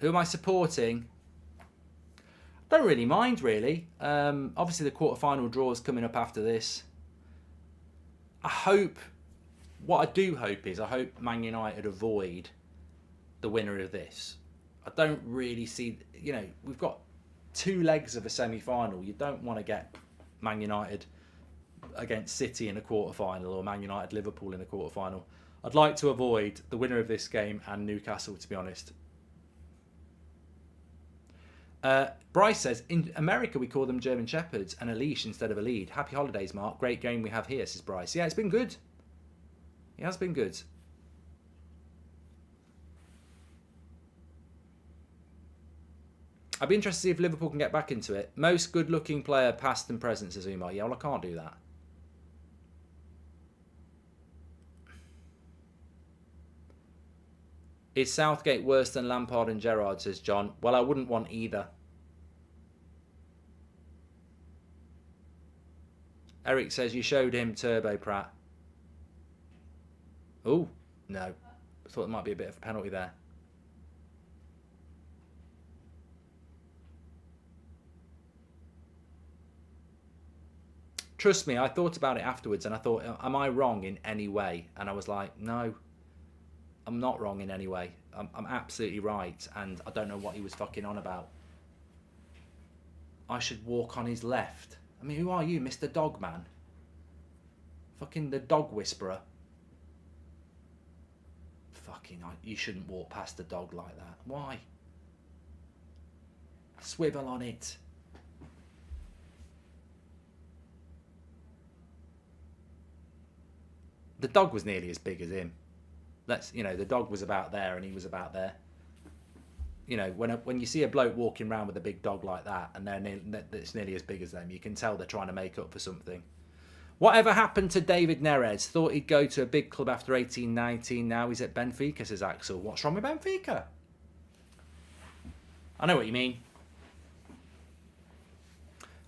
[SPEAKER 1] Who am I supporting? Don't really mind, really. Obviously, the quarter-final draw is coming up after this. What I do hope is, I hope Man United avoid the winner of this. I don't really see, we've got 2 legs of a semi-final. You don't want to get Man United against City in a quarter-final or Man United Liverpool in a quarter-final. I'd like to avoid the winner of this game and Newcastle, to be honest. Bryce says, in America we call them German Shepherds and a leash instead of a lead. Happy holidays, Mark. Great game we have here, says Bryce. Yeah, it's been good. It has been good. I'd be interested to see if Liverpool can get back into it. Most good-looking player, past and present, says Umar. Yeah, well, I can't do that. Is Southgate worse than Lampard and Gerrard, says John? Well, I wouldn't want either. Eric says, you showed him Turbo Pratt. Oh, no. thought there might be a bit of a penalty there. Trust me, I thought about it afterwards and I thought, am I wrong in any way? And I was like, no, I'm not wrong in any way. I'm absolutely right, and I don't know what he was fucking on about. I should walk on his left. I mean, who are you, Mr. Dogman? Fucking the dog whisperer. Fucking, you shouldn't walk past a dog like that. Why? Swivel on it. The dog was nearly as big as him. The dog was about there and he was about there. You know, when you see a bloke walking around with a big dog like that and it's nearly as big as them, you can tell they're trying to make up for something. Whatever happened to David Neres? Thought he'd go to a big club after 18-19. Now he's at Benfica, says Axel. What's wrong with Benfica? I know what you mean.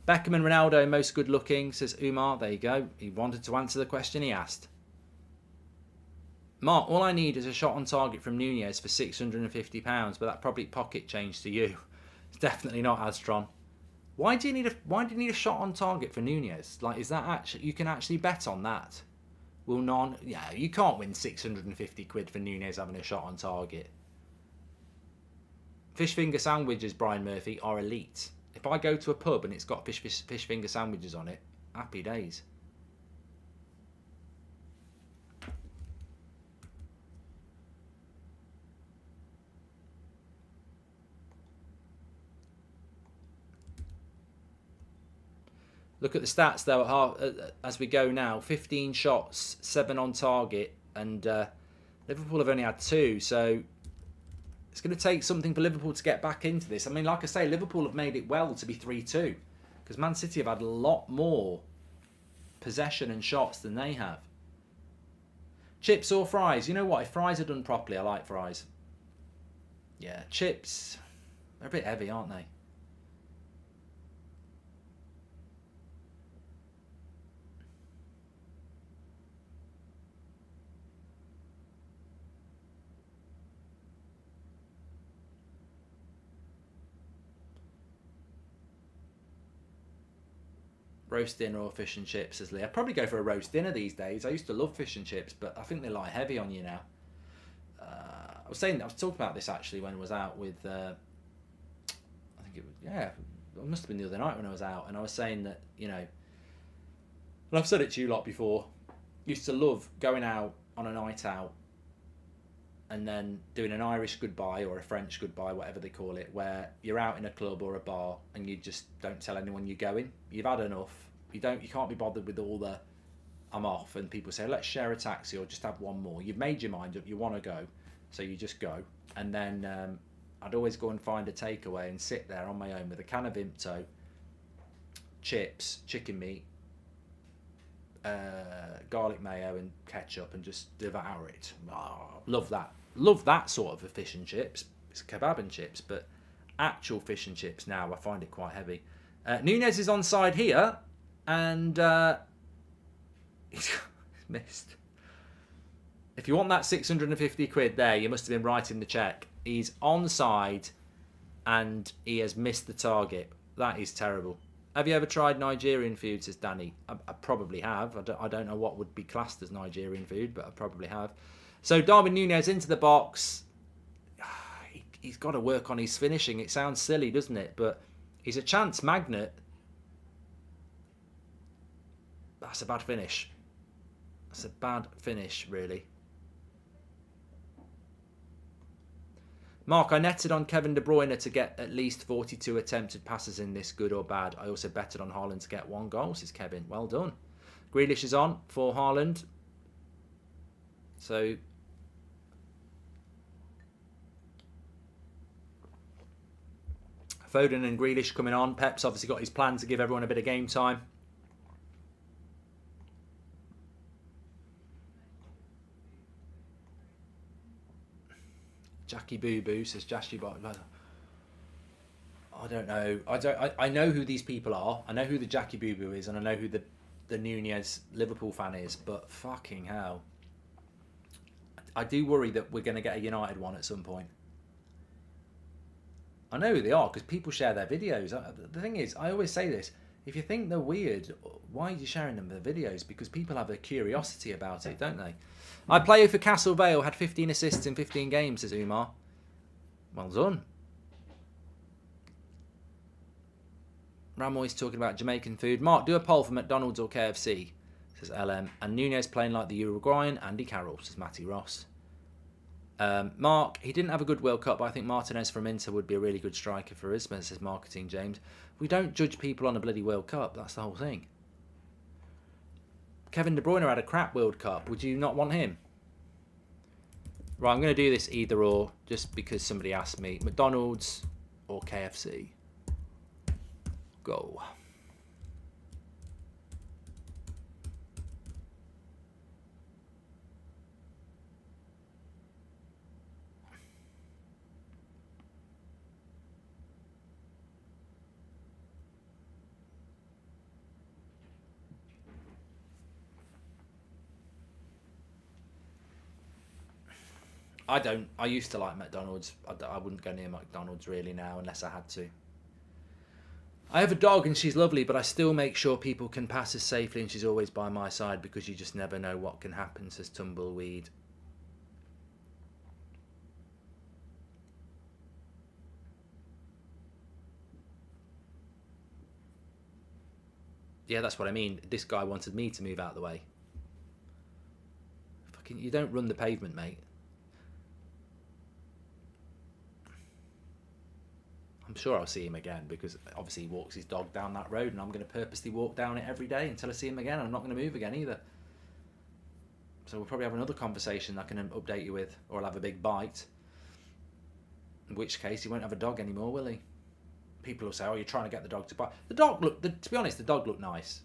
[SPEAKER 1] Beckham and Ronaldo most good looking, says Umar. There you go. He wanted to answer the question he asked. Mark, all I need is a shot on target from Nunez for £650, but that probably pocket change to you. It's definitely not Astron. Why do you need a shot on target for Nunez? Like, is that actually, you can actually bet on that? Yeah, you can't win 650 quid for Nunez having a shot on target. Fish finger sandwiches, Brian Murphy, are elite. If I go to a pub and it's got fish finger sandwiches on it, happy days. Look at the stats though as we go now. 15 shots, 7 on target, and Liverpool have only had 2, so it's going to take something for Liverpool to get back into this. I mean, like I say, Liverpool have made it well to be 3-2, because Man City have had a lot more possession and shots than they have. Chips or fries? You know what? If fries are done properly, I like fries. Yeah, chips, they're a bit heavy, aren't they? Roast dinner or fish and chips, says Lee. I'd probably go for a roast dinner these days. I used to love fish and chips, but I think they lie heavy on you now. I was talking about this actually when I was out with, I think it was, yeah, it must have been the other night when I was out, and I was saying that, you know, and I've said it to you lot before, used to love going out on a night out and then doing an Irish goodbye or a French goodbye, whatever they call it, where you're out in a club or a bar and you just don't tell anyone you're going. You've had enough. You can't be bothered with all the I'm off, and people say let's share a taxi or just have one more. You've made your mind up, you want to go, so you just go. And then I'd always go and find a takeaway and sit there on my own with a can of Vimto, chips, chicken meat, garlic mayo and ketchup, and just devour it. Oh, love that sort of a fish and chips. It's kebab and chips, but actual fish and chips now I find it quite heavy. Nunez is onside here, and he's missed. If you want that 650 quid there, you must have been writing the check. He's onside and he has missed the target. That is terrible. Have you ever tried Nigerian food, says Danny? I probably have. I don't know what would be classed as Nigerian food, but I probably have. So Darwin Nunez into the box. He's got to work on his finishing. It sounds silly, doesn't it? But he's a chance magnet. That's a bad finish. That's a bad finish, really. Mark, I netted on Kevin De Bruyne to get at least 42 attempted passes in this, good or bad. I also betted on Haaland to get 1 goal, says Kevin. Well done. Grealish is on for Haaland. So Foden and Grealish coming on. Pep's obviously got his plan to give everyone a bit of game time. Jackie Boo Boo, says Jackie Bot. I don't know. I know who these people are. I know who the Jackie Boo Boo is, and I know who the Nunez Liverpool fan is. But fucking hell, I do worry that we're going to get a United one at some point. I know they are because people share their videos. The thing is, I always say this, if you think they're weird, why are you sharing them the videos? Because people have a curiosity about it, don't they? I play for Castle Vale, had 15 assists in 15 games, says Umar. Well done. Ramoy's talking about Jamaican food. Mark, do a poll for McDonald's or KFC, says LM. And Nunez playing like the Uruguayan Andy Carroll, says Matty Ross. Mark, he didn't have a good World Cup, but I think Martinez from Inter would be a really good striker for us, says Marketing James. We don't judge people on a bloody World Cup, that's the whole thing. Kevin De Bruyne had a crap World Cup. Would you not want him? Right, I'm going to do this either or, just because somebody asked me. McDonald's or KFC? Go. I don't. I used to like McDonald's. I wouldn't go near McDonald's really now unless I had to. I have a dog and she's lovely, but I still make sure people can pass us safely and she's always by my side because you just never know what can happen, says Tumbleweed. Yeah, that's what I mean. This guy wanted me to move out of the way. Fucking, you don't run the pavement, mate. I'm sure I'll see him again because obviously he walks his dog down that road and I'm going to purposely walk down it every day until I see him again. I'm not going to move again either. So we'll probably have another conversation I can update you with, or I'll have a big bite. In which case he won't have a dog anymore, will he? People will say, oh, you're trying to get the dog to bite. The dog to be honest, the dog looked nice.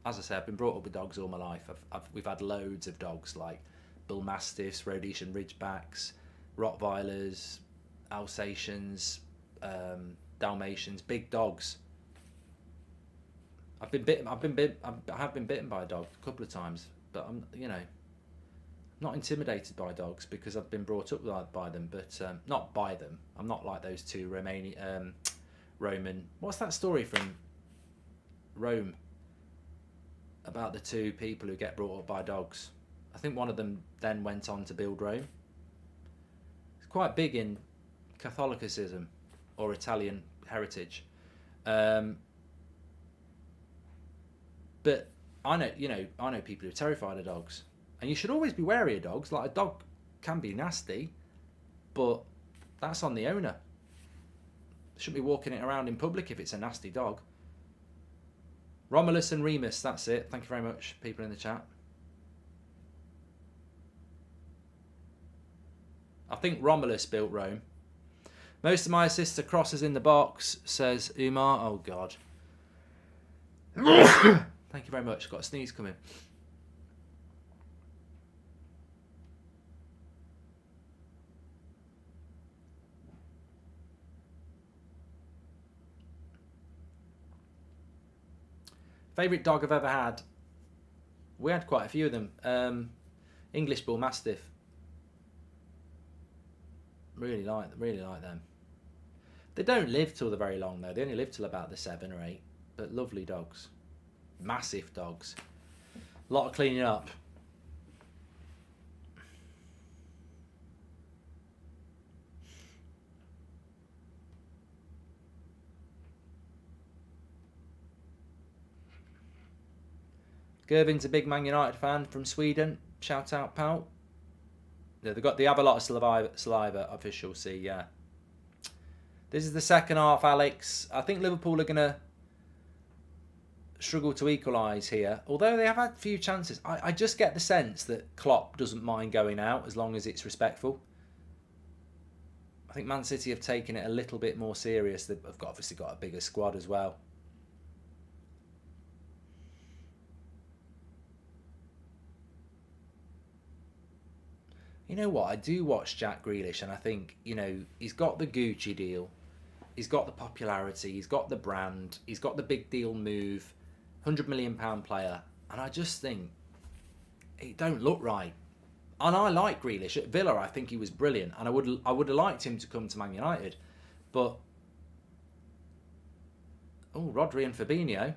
[SPEAKER 1] As I said, I've been brought up with dogs all my life. We've had loads of dogs like Bull Mastiffs, Rhodesian Ridgebacks, Rottweilers, Alsatians, Dalmatians, big dogs. I have been bitten by a dog a couple of times, but I'm not intimidated by dogs because I've been brought up by them, but not by them. I'm not like those two Roman. What's that story from Rome about the two people who get brought up by dogs? I think one of them then went on to build Rome. It's quite big in Catholicism or Italian heritage, but I know people who are terrified of dogs, and you should always be wary of dogs. Like, a dog can be nasty, but that's on the owner. Shouldn't be walking it around in public if it's a nasty dog. Romulus and Remus, that's it. Thank you very much, people in the chat. I think Romulus built Rome. Most of my assists are crosses in the box, says Umar. Oh, God. Thank you very much. Got a sneeze coming. Favourite dog I've ever had? We had quite a few of them. English Bull Mastiff. Really like them. They don't live till the very long though. They only live till about the 7 or 8. But lovely dogs. Massive dogs. A lot of cleaning up. Gervin's a big Man United fan from Sweden. Shout out, pal. Yeah, they have a lot of saliva official C, yeah. This is the second half, Alex. I think Liverpool are going to struggle to equalise here. Although they have had a few chances. I just get the sense that Klopp doesn't mind going out as long as it's respectful. I think Man City have taken it a little bit more serious. They've obviously got a bigger squad as well. You know what? I do watch Jack Grealish and I think, he's got the Gucci deal. He's got the popularity. He's got the brand. He's got the big deal move. £100 million player. And I just think it don't look right. And I like Grealish. At Villa, I think he was brilliant. And I would have liked him to come to Man United. But, Rodri and Fabinho.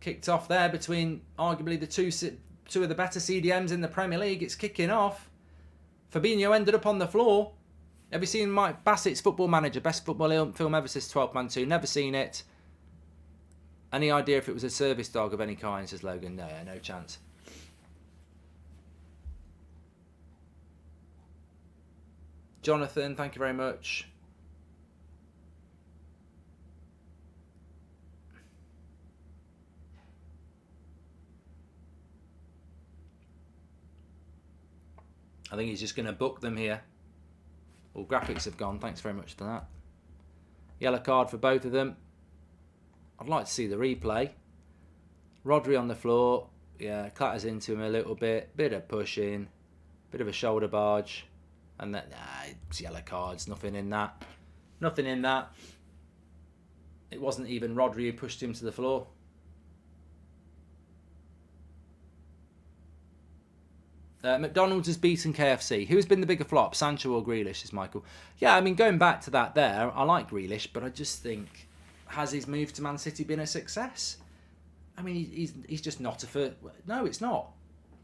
[SPEAKER 1] Kicked off there between arguably the two of the better CDMs in the Premier League. It's kicking off. Fabinho ended up on the floor. Have you seen Mike Bassett's Football Manager? Best football film ever since 12 Man 2. Never seen it. Any idea if it was a service dog of any kind, says Logan? No, no chance. Jonathan, thank you very much. I think he's just going to book them here. All graphics have gone. Thanks very much for that. Yellow card for both of them. I'd like to see the replay. Rodri on the floor. Yeah, clatters into him a little bit. Bit of pushing. Bit of a shoulder barge. And then, it's yellow cards. Nothing in that. Nothing in that. It wasn't even Rodri who pushed him to the floor. McDonald's has beaten KFC. Who has been the bigger flop, Sancho or Grealish, is Michael? Yeah, I mean, going back to that there, I like Grealish, but I just think, has his move to Man City been a success? I mean, he's just not a first... No, it's not.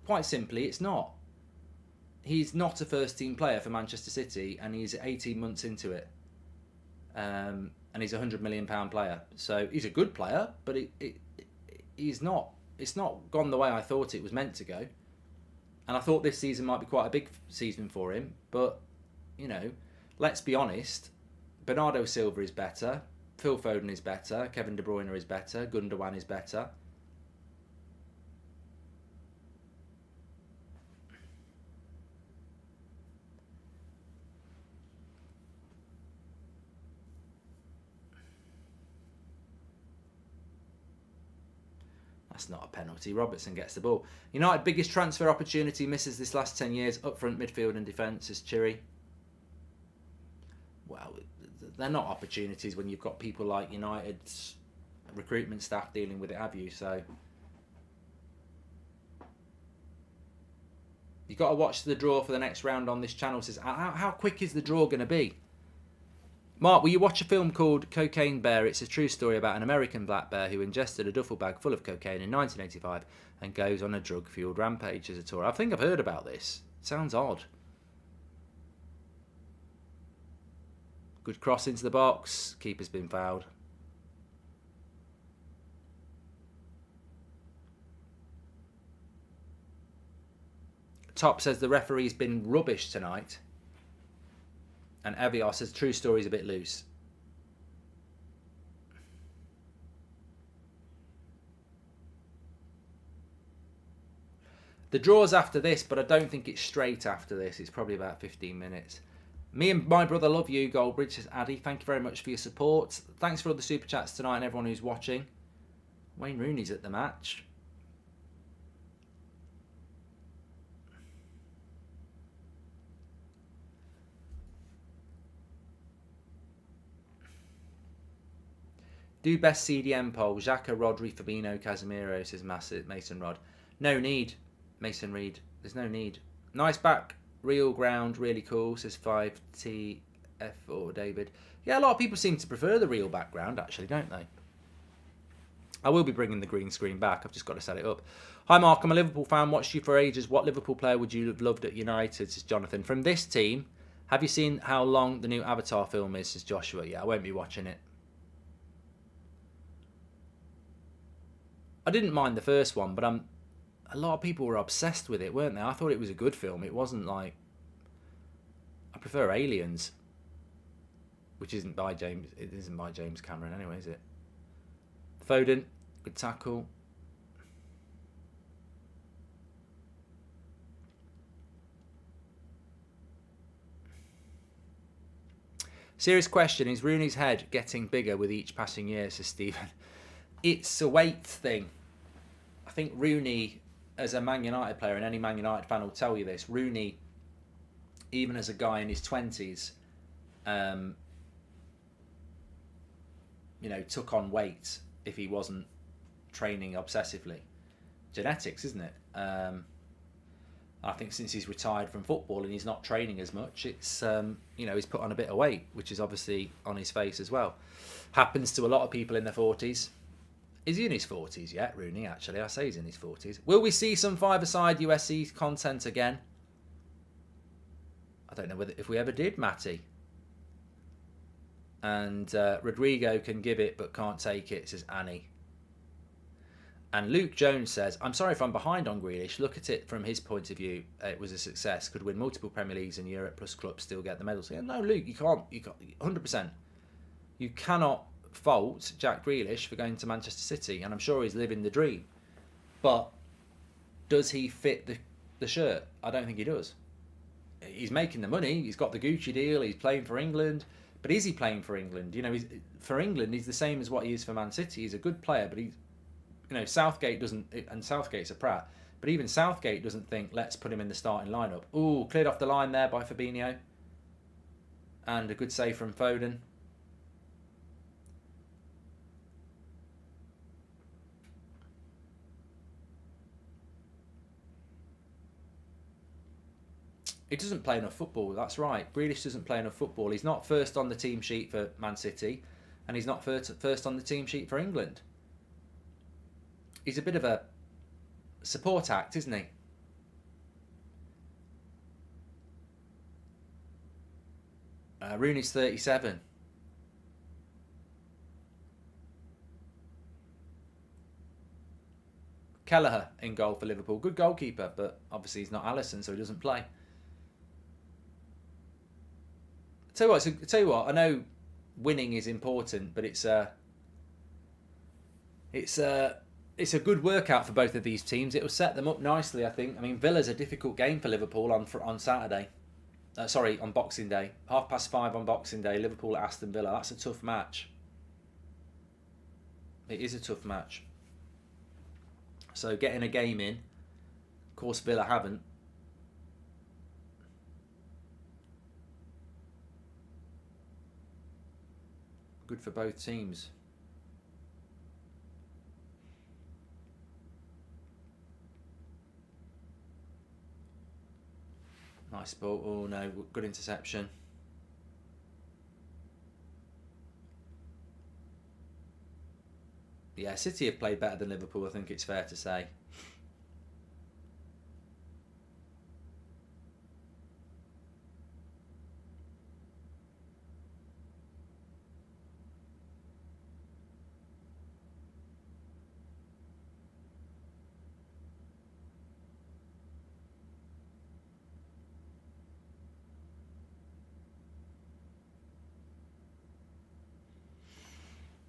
[SPEAKER 1] Quite simply, it's not. He's not a first-team player for Manchester City, and he's 18 months into it. And he's a £100 million player. So he's a good player, but he's not. It's not gone the way I thought it was meant to go. And I thought this season might be quite a big season for him. But, let's be honest. Bernardo Silva is better. Phil Foden is better. Kevin De Bruyne is better. Gundogan is better. That's not a penalty. Robertson gets the ball. United biggest transfer opportunity misses this last 10 years. Up front, midfield and defence is Chiri. Well, they're not opportunities when you've got people like United's recruitment staff dealing with it, have you? So you've got to watch the draw for the next round on this channel. Says, how quick is the draw going to be? Mark, will you watch a film called Cocaine Bear? It's a true story about an American black bear who ingested a duffel bag full of cocaine in 1985 and goes on a drug-fueled rampage as a tour. I think I've heard about this. Sounds odd. Good cross into the box. Keeper's been fouled. Top says the referee's been rubbish tonight. And Eviar says true story's a bit loose. The draw's after this, but I don't think it's straight after this. It's probably about 15 minutes. Me and my brother love you, Goldbridge, says Addy. Thank you very much for your support. Thanks for all the super chats tonight and everyone who's watching. Wayne Rooney's at the match. Do best CDM poll. Xhaka, Rodri, Fabinho, Casemiro, says Mason Rod. No need, Mason Reed. There's no need. Nice back. Real ground. Really cool, says 5TF or David. Yeah, a lot of people seem to prefer the real background, actually, don't they? I will be bringing the green screen back. I've just got to set it up. Hi, Mark. I'm a Liverpool fan. Watched you for ages. What Liverpool player would you have loved at United, says Jonathan. From this team, have you seen how long the new Avatar film is, says Joshua. Yeah, I won't be watching it. I didn't mind the first one, but a lot of people were obsessed with it, weren't they? I thought it was a good film. It wasn't like... I prefer Aliens, which isn't by James. It isn't by James Cameron anyway, is it? Foden, good tackle. Serious question, is Rooney's head getting bigger with each passing year, says Stephen? It's a weight thing. I think Rooney, as a Man United player, and any Man United fan will tell you this, Rooney, even as a guy in his 20s, took on weight if he wasn't training obsessively. Genetics, isn't it? I think since he's retired from football and he's not training as much, it's he's put on a bit of weight, which is obviously on his face as well. Happens to a lot of people in their 40s. Is he in his 40s yet, Rooney? Actually, I say he's in his 40s. Will we see some five-a-side USC content again? I don't know if we ever did, Matty. And Rodrigo can give it but can't take it, says Annie. And Luke Jones says, I'm sorry if I'm behind on Grealish. Look at it from his point of view. It was a success. Could win multiple Premier Leagues in Europe plus clubs, still get the medals. Yeah, no, Luke, you can't. 100%. You cannot fault Jack Grealish for going to Manchester City. And I'm sure he's living the dream. But does he fit the shirt? I don't think he does. He's making the money. He's got the Gucci deal. He's playing for England. But is he playing for England? For England, he's the same as what he is for Man City. He's a good player, but he's... Southgate doesn't, and Southgate's a prat, but even Southgate doesn't think, let's put him in the starting lineup. Ooh, cleared off the line there by Fabinho. And a good save from Foden. He doesn't play enough football, that's right. Grealish doesn't play enough football. He's not first on the team sheet for Man City, and he's not first on the team sheet for England. He's a bit of a support act, isn't he? Rooney's 37. Kelleher in goal for Liverpool. Good goalkeeper, but obviously he's not Alisson, so he doesn't play. Tell you what, I know winning is important, but it's a good workout for both of these teams. It will set them up nicely, I think. I mean, Villa's a difficult game for Liverpool on Saturday. On Boxing Day. 5:30 on Boxing Day. Liverpool at Aston Villa. That's a tough match. It is a tough match. So getting a game in. Of course, Villa haven't. Good for both teams. Nice ball. Oh no, good interception. Yeah, City have played better than Liverpool, I think it's fair to say.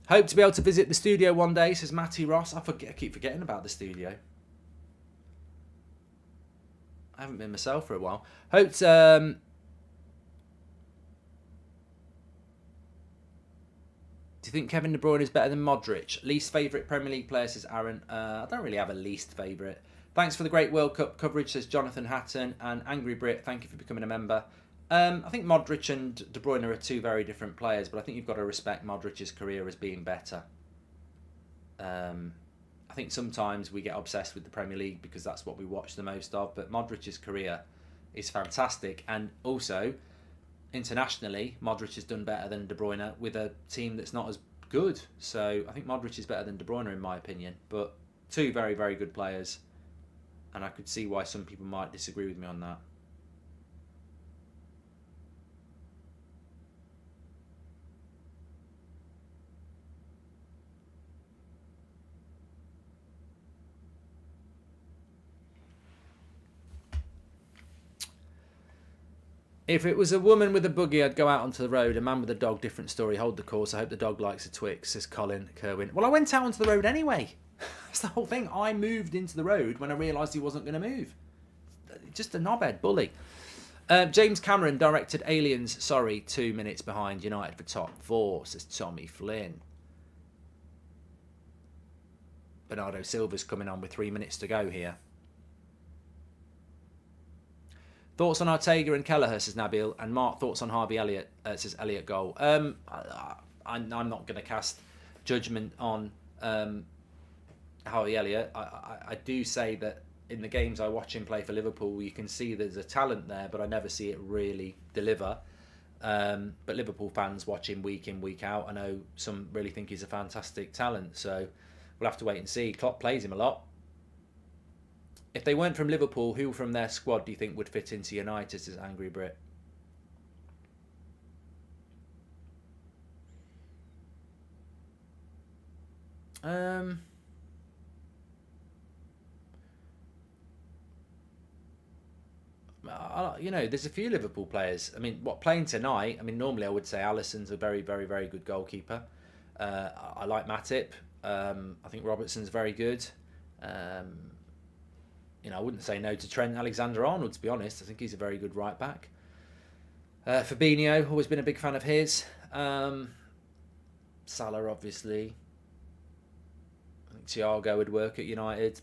[SPEAKER 1] Hope to be able to visit the studio one day, says Matty Ross. I keep forgetting about the studio. I haven't been myself for a while. Hope to... Do you think Kevin De Bruyne is better than Modric? Least favourite Premier League player, says Aaron. I don't really have a least favourite. Thanks for the great World Cup coverage, says Jonathan Hatton. And Angry Brit, thank you for becoming a member. I think Modric and De Bruyne are two very different players, but I think you've got to respect Modric's career as being better. I think sometimes we get obsessed with the Premier League because that's what we watch the most of, but Modric's career is fantastic. And also, internationally, Modric has done better than De Bruyne with a team that's not as good. So I think Modric is better than De Bruyne in my opinion, but two very, very good players. And I could see why some people might disagree with me on that. If it was a woman with a buggy, I'd go out onto the road. A man with a dog, different story. Hold the course. I hope the dog likes a Twix, says Colin Kerwin. Well, I went out onto the road anyway. That's the whole thing. I moved into the road when I realised he wasn't going to move. Just a knobhead bully. James Cameron directed Aliens. Sorry, 2 minutes behind United for top 4, says Tommy Flynn. Bernardo Silva's coming on with 3 minutes to go here. Thoughts on Ortega and Kelleher, says Nabil. And Mark, thoughts on Harvey Elliott, says Elliott goal. I'm not going to cast judgment on Harvey Elliott, I do say that in the games I watch him play for Liverpool, you can see there's a talent there, but I never see it really deliver. But Liverpool fans watch him week in, week out. I know some really think he's a fantastic talent, so we'll have to wait and see. Klopp plays him a lot. If they weren't from Liverpool, who from their squad do you think would fit into United, says Angry Brit? There's a few Liverpool players. I mean, playing tonight? I mean, normally I would say Alisson's a very, very, very good goalkeeper. I like Matip. I think Robertson's very good. I wouldn't say no to Trent Alexander-Arnold, to be honest. I think he's a very good right back. Fabinho, always been a big fan of his. Salah, obviously. I think Thiago would work at United.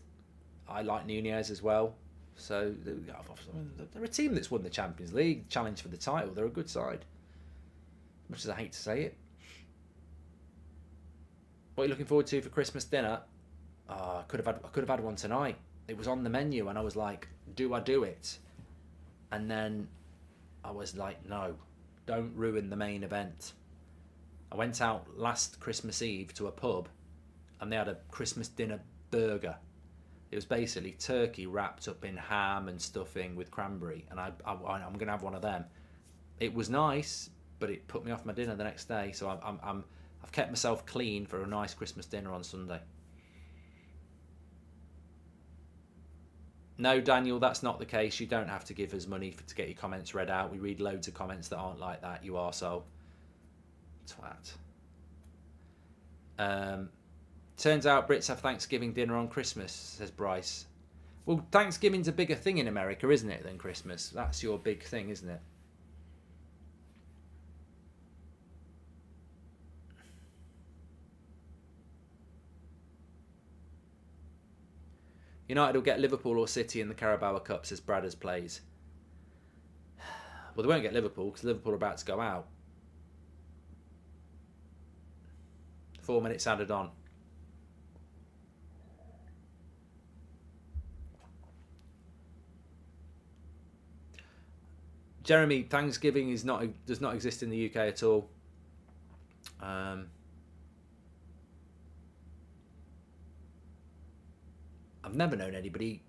[SPEAKER 1] I like Nunez as well. So they're a team that's won the Champions League, challenged for the title. They're a good side. Much as I hate to say it. What are you looking forward to for Christmas dinner? I could have had one tonight. It was on the menu, and I was like, "Do I do it?" And then I was like, "No, don't ruin the main event." I went out last Christmas Eve to a pub, and they had a Christmas dinner burger. It was basically turkey wrapped up in ham and stuffing with cranberry, and I'm going to have one of them. It was nice, but it put me off my dinner the next day. So I've kept myself clean for a nice Christmas dinner on Sunday. No, Daniel, that's not the case. You don't have to give us money to get your comments read out. We read loads of comments that aren't like that. You arsehole. Twat. Turns out Brits have Thanksgiving dinner on Christmas, says Bryce. Well, Thanksgiving's a bigger thing in America, isn't it, than Christmas? That's your big thing, isn't it? United will get Liverpool or City in the Carabao Cup, says Bradders Plays. Well, they won't get Liverpool because Liverpool are about to go out. 4 minutes added on. Jeremy, Thanksgiving does not exist in the UK at all. I've never known anybody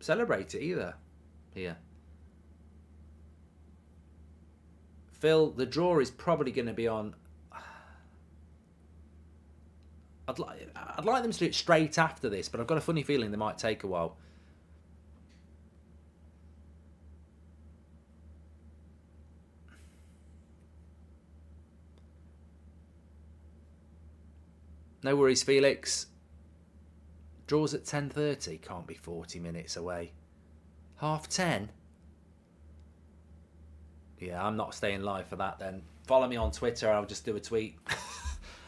[SPEAKER 1] celebrate it either here. Phil, the draw is probably going to be on. I'd like them to do it straight after this, but I've got a funny feeling they might take a while. No worries, Felix. Draws at 10:30. Can't be 40 minutes away. 10:30? Yeah, I'm not staying live for that then. Follow me on Twitter. I'll just do a tweet.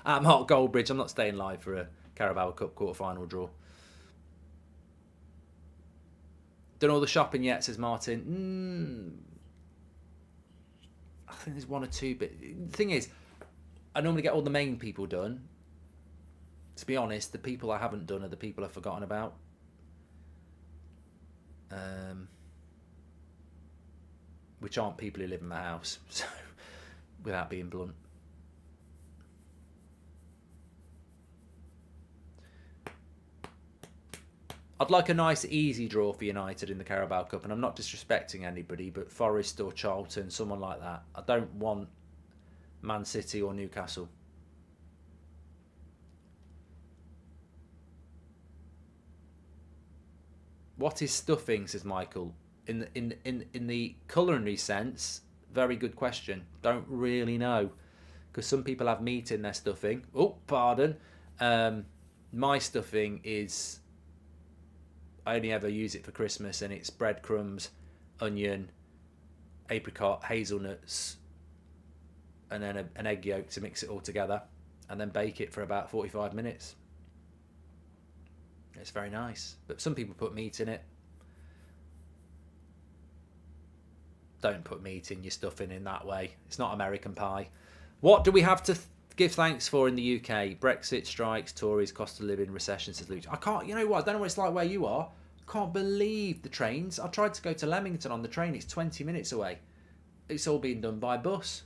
[SPEAKER 1] At Mark Goldbridge. I'm not staying live for a Carabao Cup quarter-final draw. Done all the shopping yet, says Martin. I think there's one or two. But the thing is, I normally get all the main people done. To be honest, the people I haven't done are the people I've forgotten about. Which aren't people who live in my house, so without being blunt. I'd like a nice easy draw for United in the Carabao Cup, and I'm not disrespecting anybody, but Forest or Charlton, someone like that. I don't want Man City or Newcastle. What is stuffing, says Michael. In the culinary sense, very good question. Don't really know, because some people have meat in their stuffing. Oh, pardon. My stuffing is, I only ever use it for Christmas, and it's breadcrumbs, onion, apricot, hazelnuts, and then an egg yolk to mix it all together, and then bake it for about 45 minutes. It's very nice, but some people put meat in it. Don't put meat in your stuffing in that way. It's not American pie. What do we have to Give thanks for in the UK. Brexit, strikes, Tories, cost of living, recession, says Luke. I can't, you know what, I don't know what it's like where you are. I can't believe the trains. I tried to go to Leamington on the train. It's 20 minutes away. It's all being done by bus.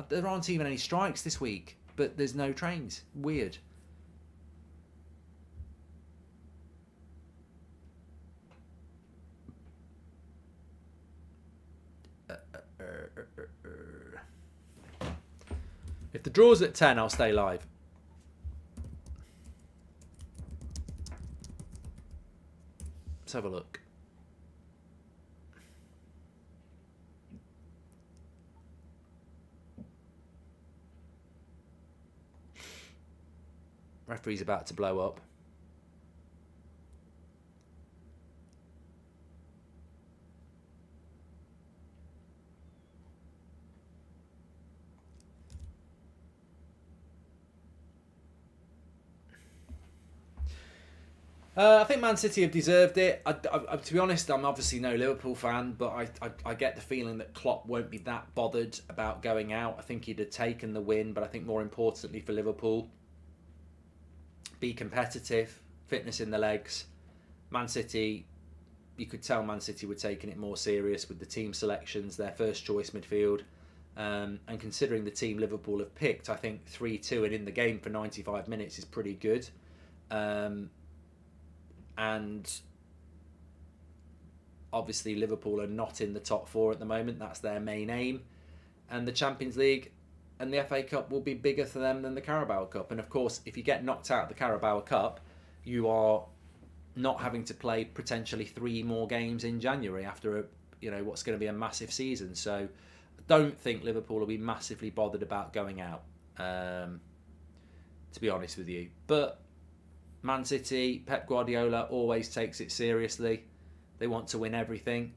[SPEAKER 1] There aren't even any strikes this week, but there's no trains. Weird. If the draw's at 10, I'll stay live. Let's have a look. Referee's about to blow up. I think Man City have deserved it. To be honest, I'm obviously no Liverpool fan, but I get the feeling that Klopp won't be that bothered about going out. I think he'd have taken the win, but I think more importantly for Liverpool, be competitive, fitness in the legs. Man City, you could tell Man City were taking it more serious with the team selections, their first choice midfield. And considering the team Liverpool have picked, I think 3-2 and in the game for 95 minutes is pretty good. And obviously Liverpool are not in the top four at the moment. That's their main aim. And the Champions League and the FA Cup will be bigger for them than the Carabao Cup. And of course, if you get knocked out of the Carabao Cup, you are not having to play potentially 3 more games in January after what's going to be a massive season. So I don't think Liverpool will be massively bothered about going out, to be honest with you. But Man City, Pep Guardiola always takes it seriously. They want to win everything.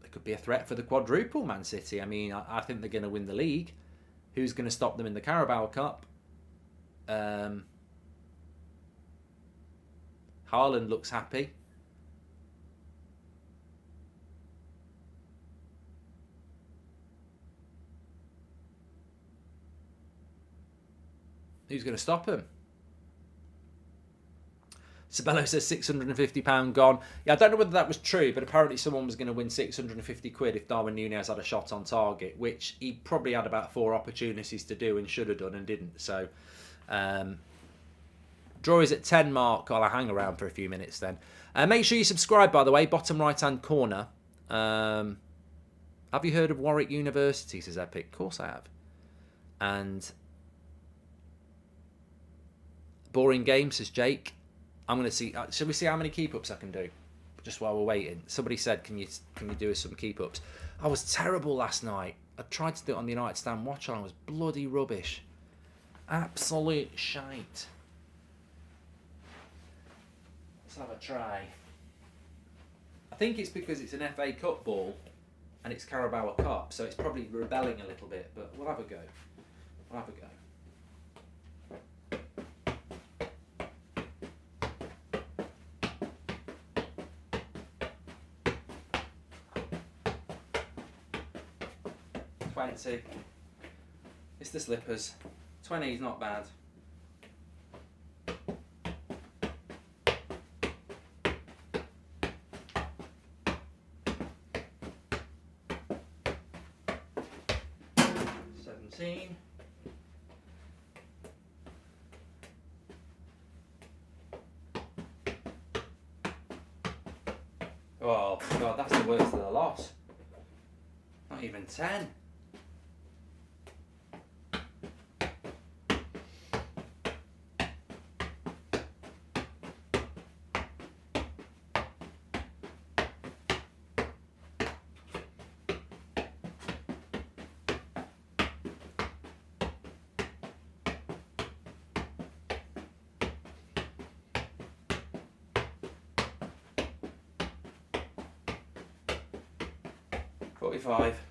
[SPEAKER 1] They could be a threat for the quadruple, Man City. I mean, I think they're going to win the league. Who's going to stop them in the Carabao Cup? Haaland looks happy. Who's going to stop him? Sabello says £650 gone. Yeah, I don't know whether that was true, but apparently someone was going to win £650 if Darwin Núñez had a shot on target, which he probably had about 4 opportunities to do and should have done and didn't. So, draw is at 10 mark. I'll hang around for a few minutes then. Make sure you subscribe, by the way, bottom right-hand corner. Have you heard of Warwick University, says Epic? Of course I have. And boring game, says Jake. I'm going to see. Shall we see how many keep-ups I can do? Just while we're waiting. Somebody said, "Can you do us some keep-ups?" I was terrible last night. I tried to do it on the United Stand Watchalong. It was bloody rubbish. Absolute shite. Let's have a try. I think it's because it's an FA Cup ball and it's Carabao Cup, so it's probably rebelling a little bit. But we'll have a go. We'll have a go. It's the slippers. 20 is not bad. $17. Oh God, that's the worst of the lot. Not even 10.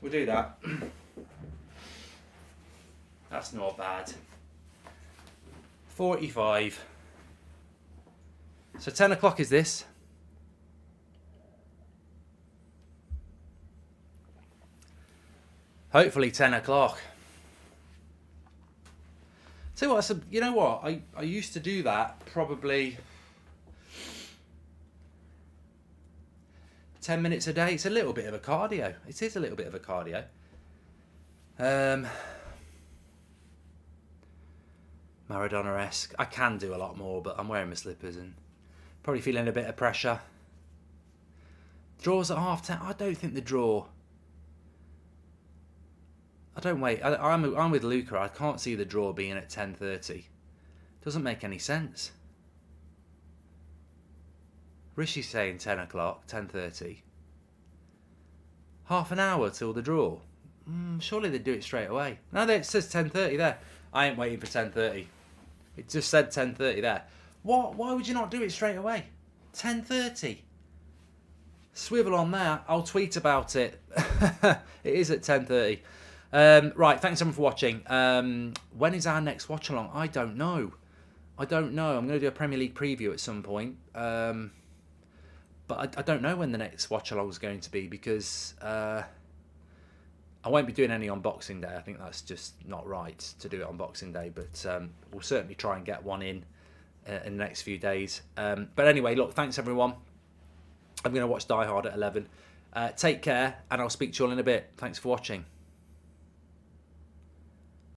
[SPEAKER 1] We'll do that. That's not bad. 45. So 10 o'clock is this. Hopefully 10 o'clock. So what? You know what? I used to do that probably 10 minutes a day. It's a little bit of a cardio. It is a little bit of a cardio. Maradona-esque. I can do a lot more, but I'm wearing my slippers and probably feeling a bit of pressure. Draws at 10:30. I don't think the draw. I don't wait. I'm with Luca. I can't see the draw being at 10:30. Doesn't make any sense. Rishi's saying 10 o'clock, 10:30. Half an hour till the draw. Surely they'd do it straight away. No, it says 10:30 there. I ain't waiting for 10:30. It just said 10:30 there. What? Why would you not do it straight away? 10:30. Swivel on that. I'll tweet about it. It is at 10:30. Right, thanks everyone for watching. When is our next watch along? I don't know. I'm going to do a Premier League preview at some point. But I don't know when the next watch along is going to be, because I won't be doing any on Boxing Day. I think that's just not right to do it on Boxing Day. But we'll certainly try and get one in the next few days. But anyway, look, thanks everyone. I'm going to watch Die Hard at 11. Take care, and I'll speak to you all in a bit. Thanks for watching.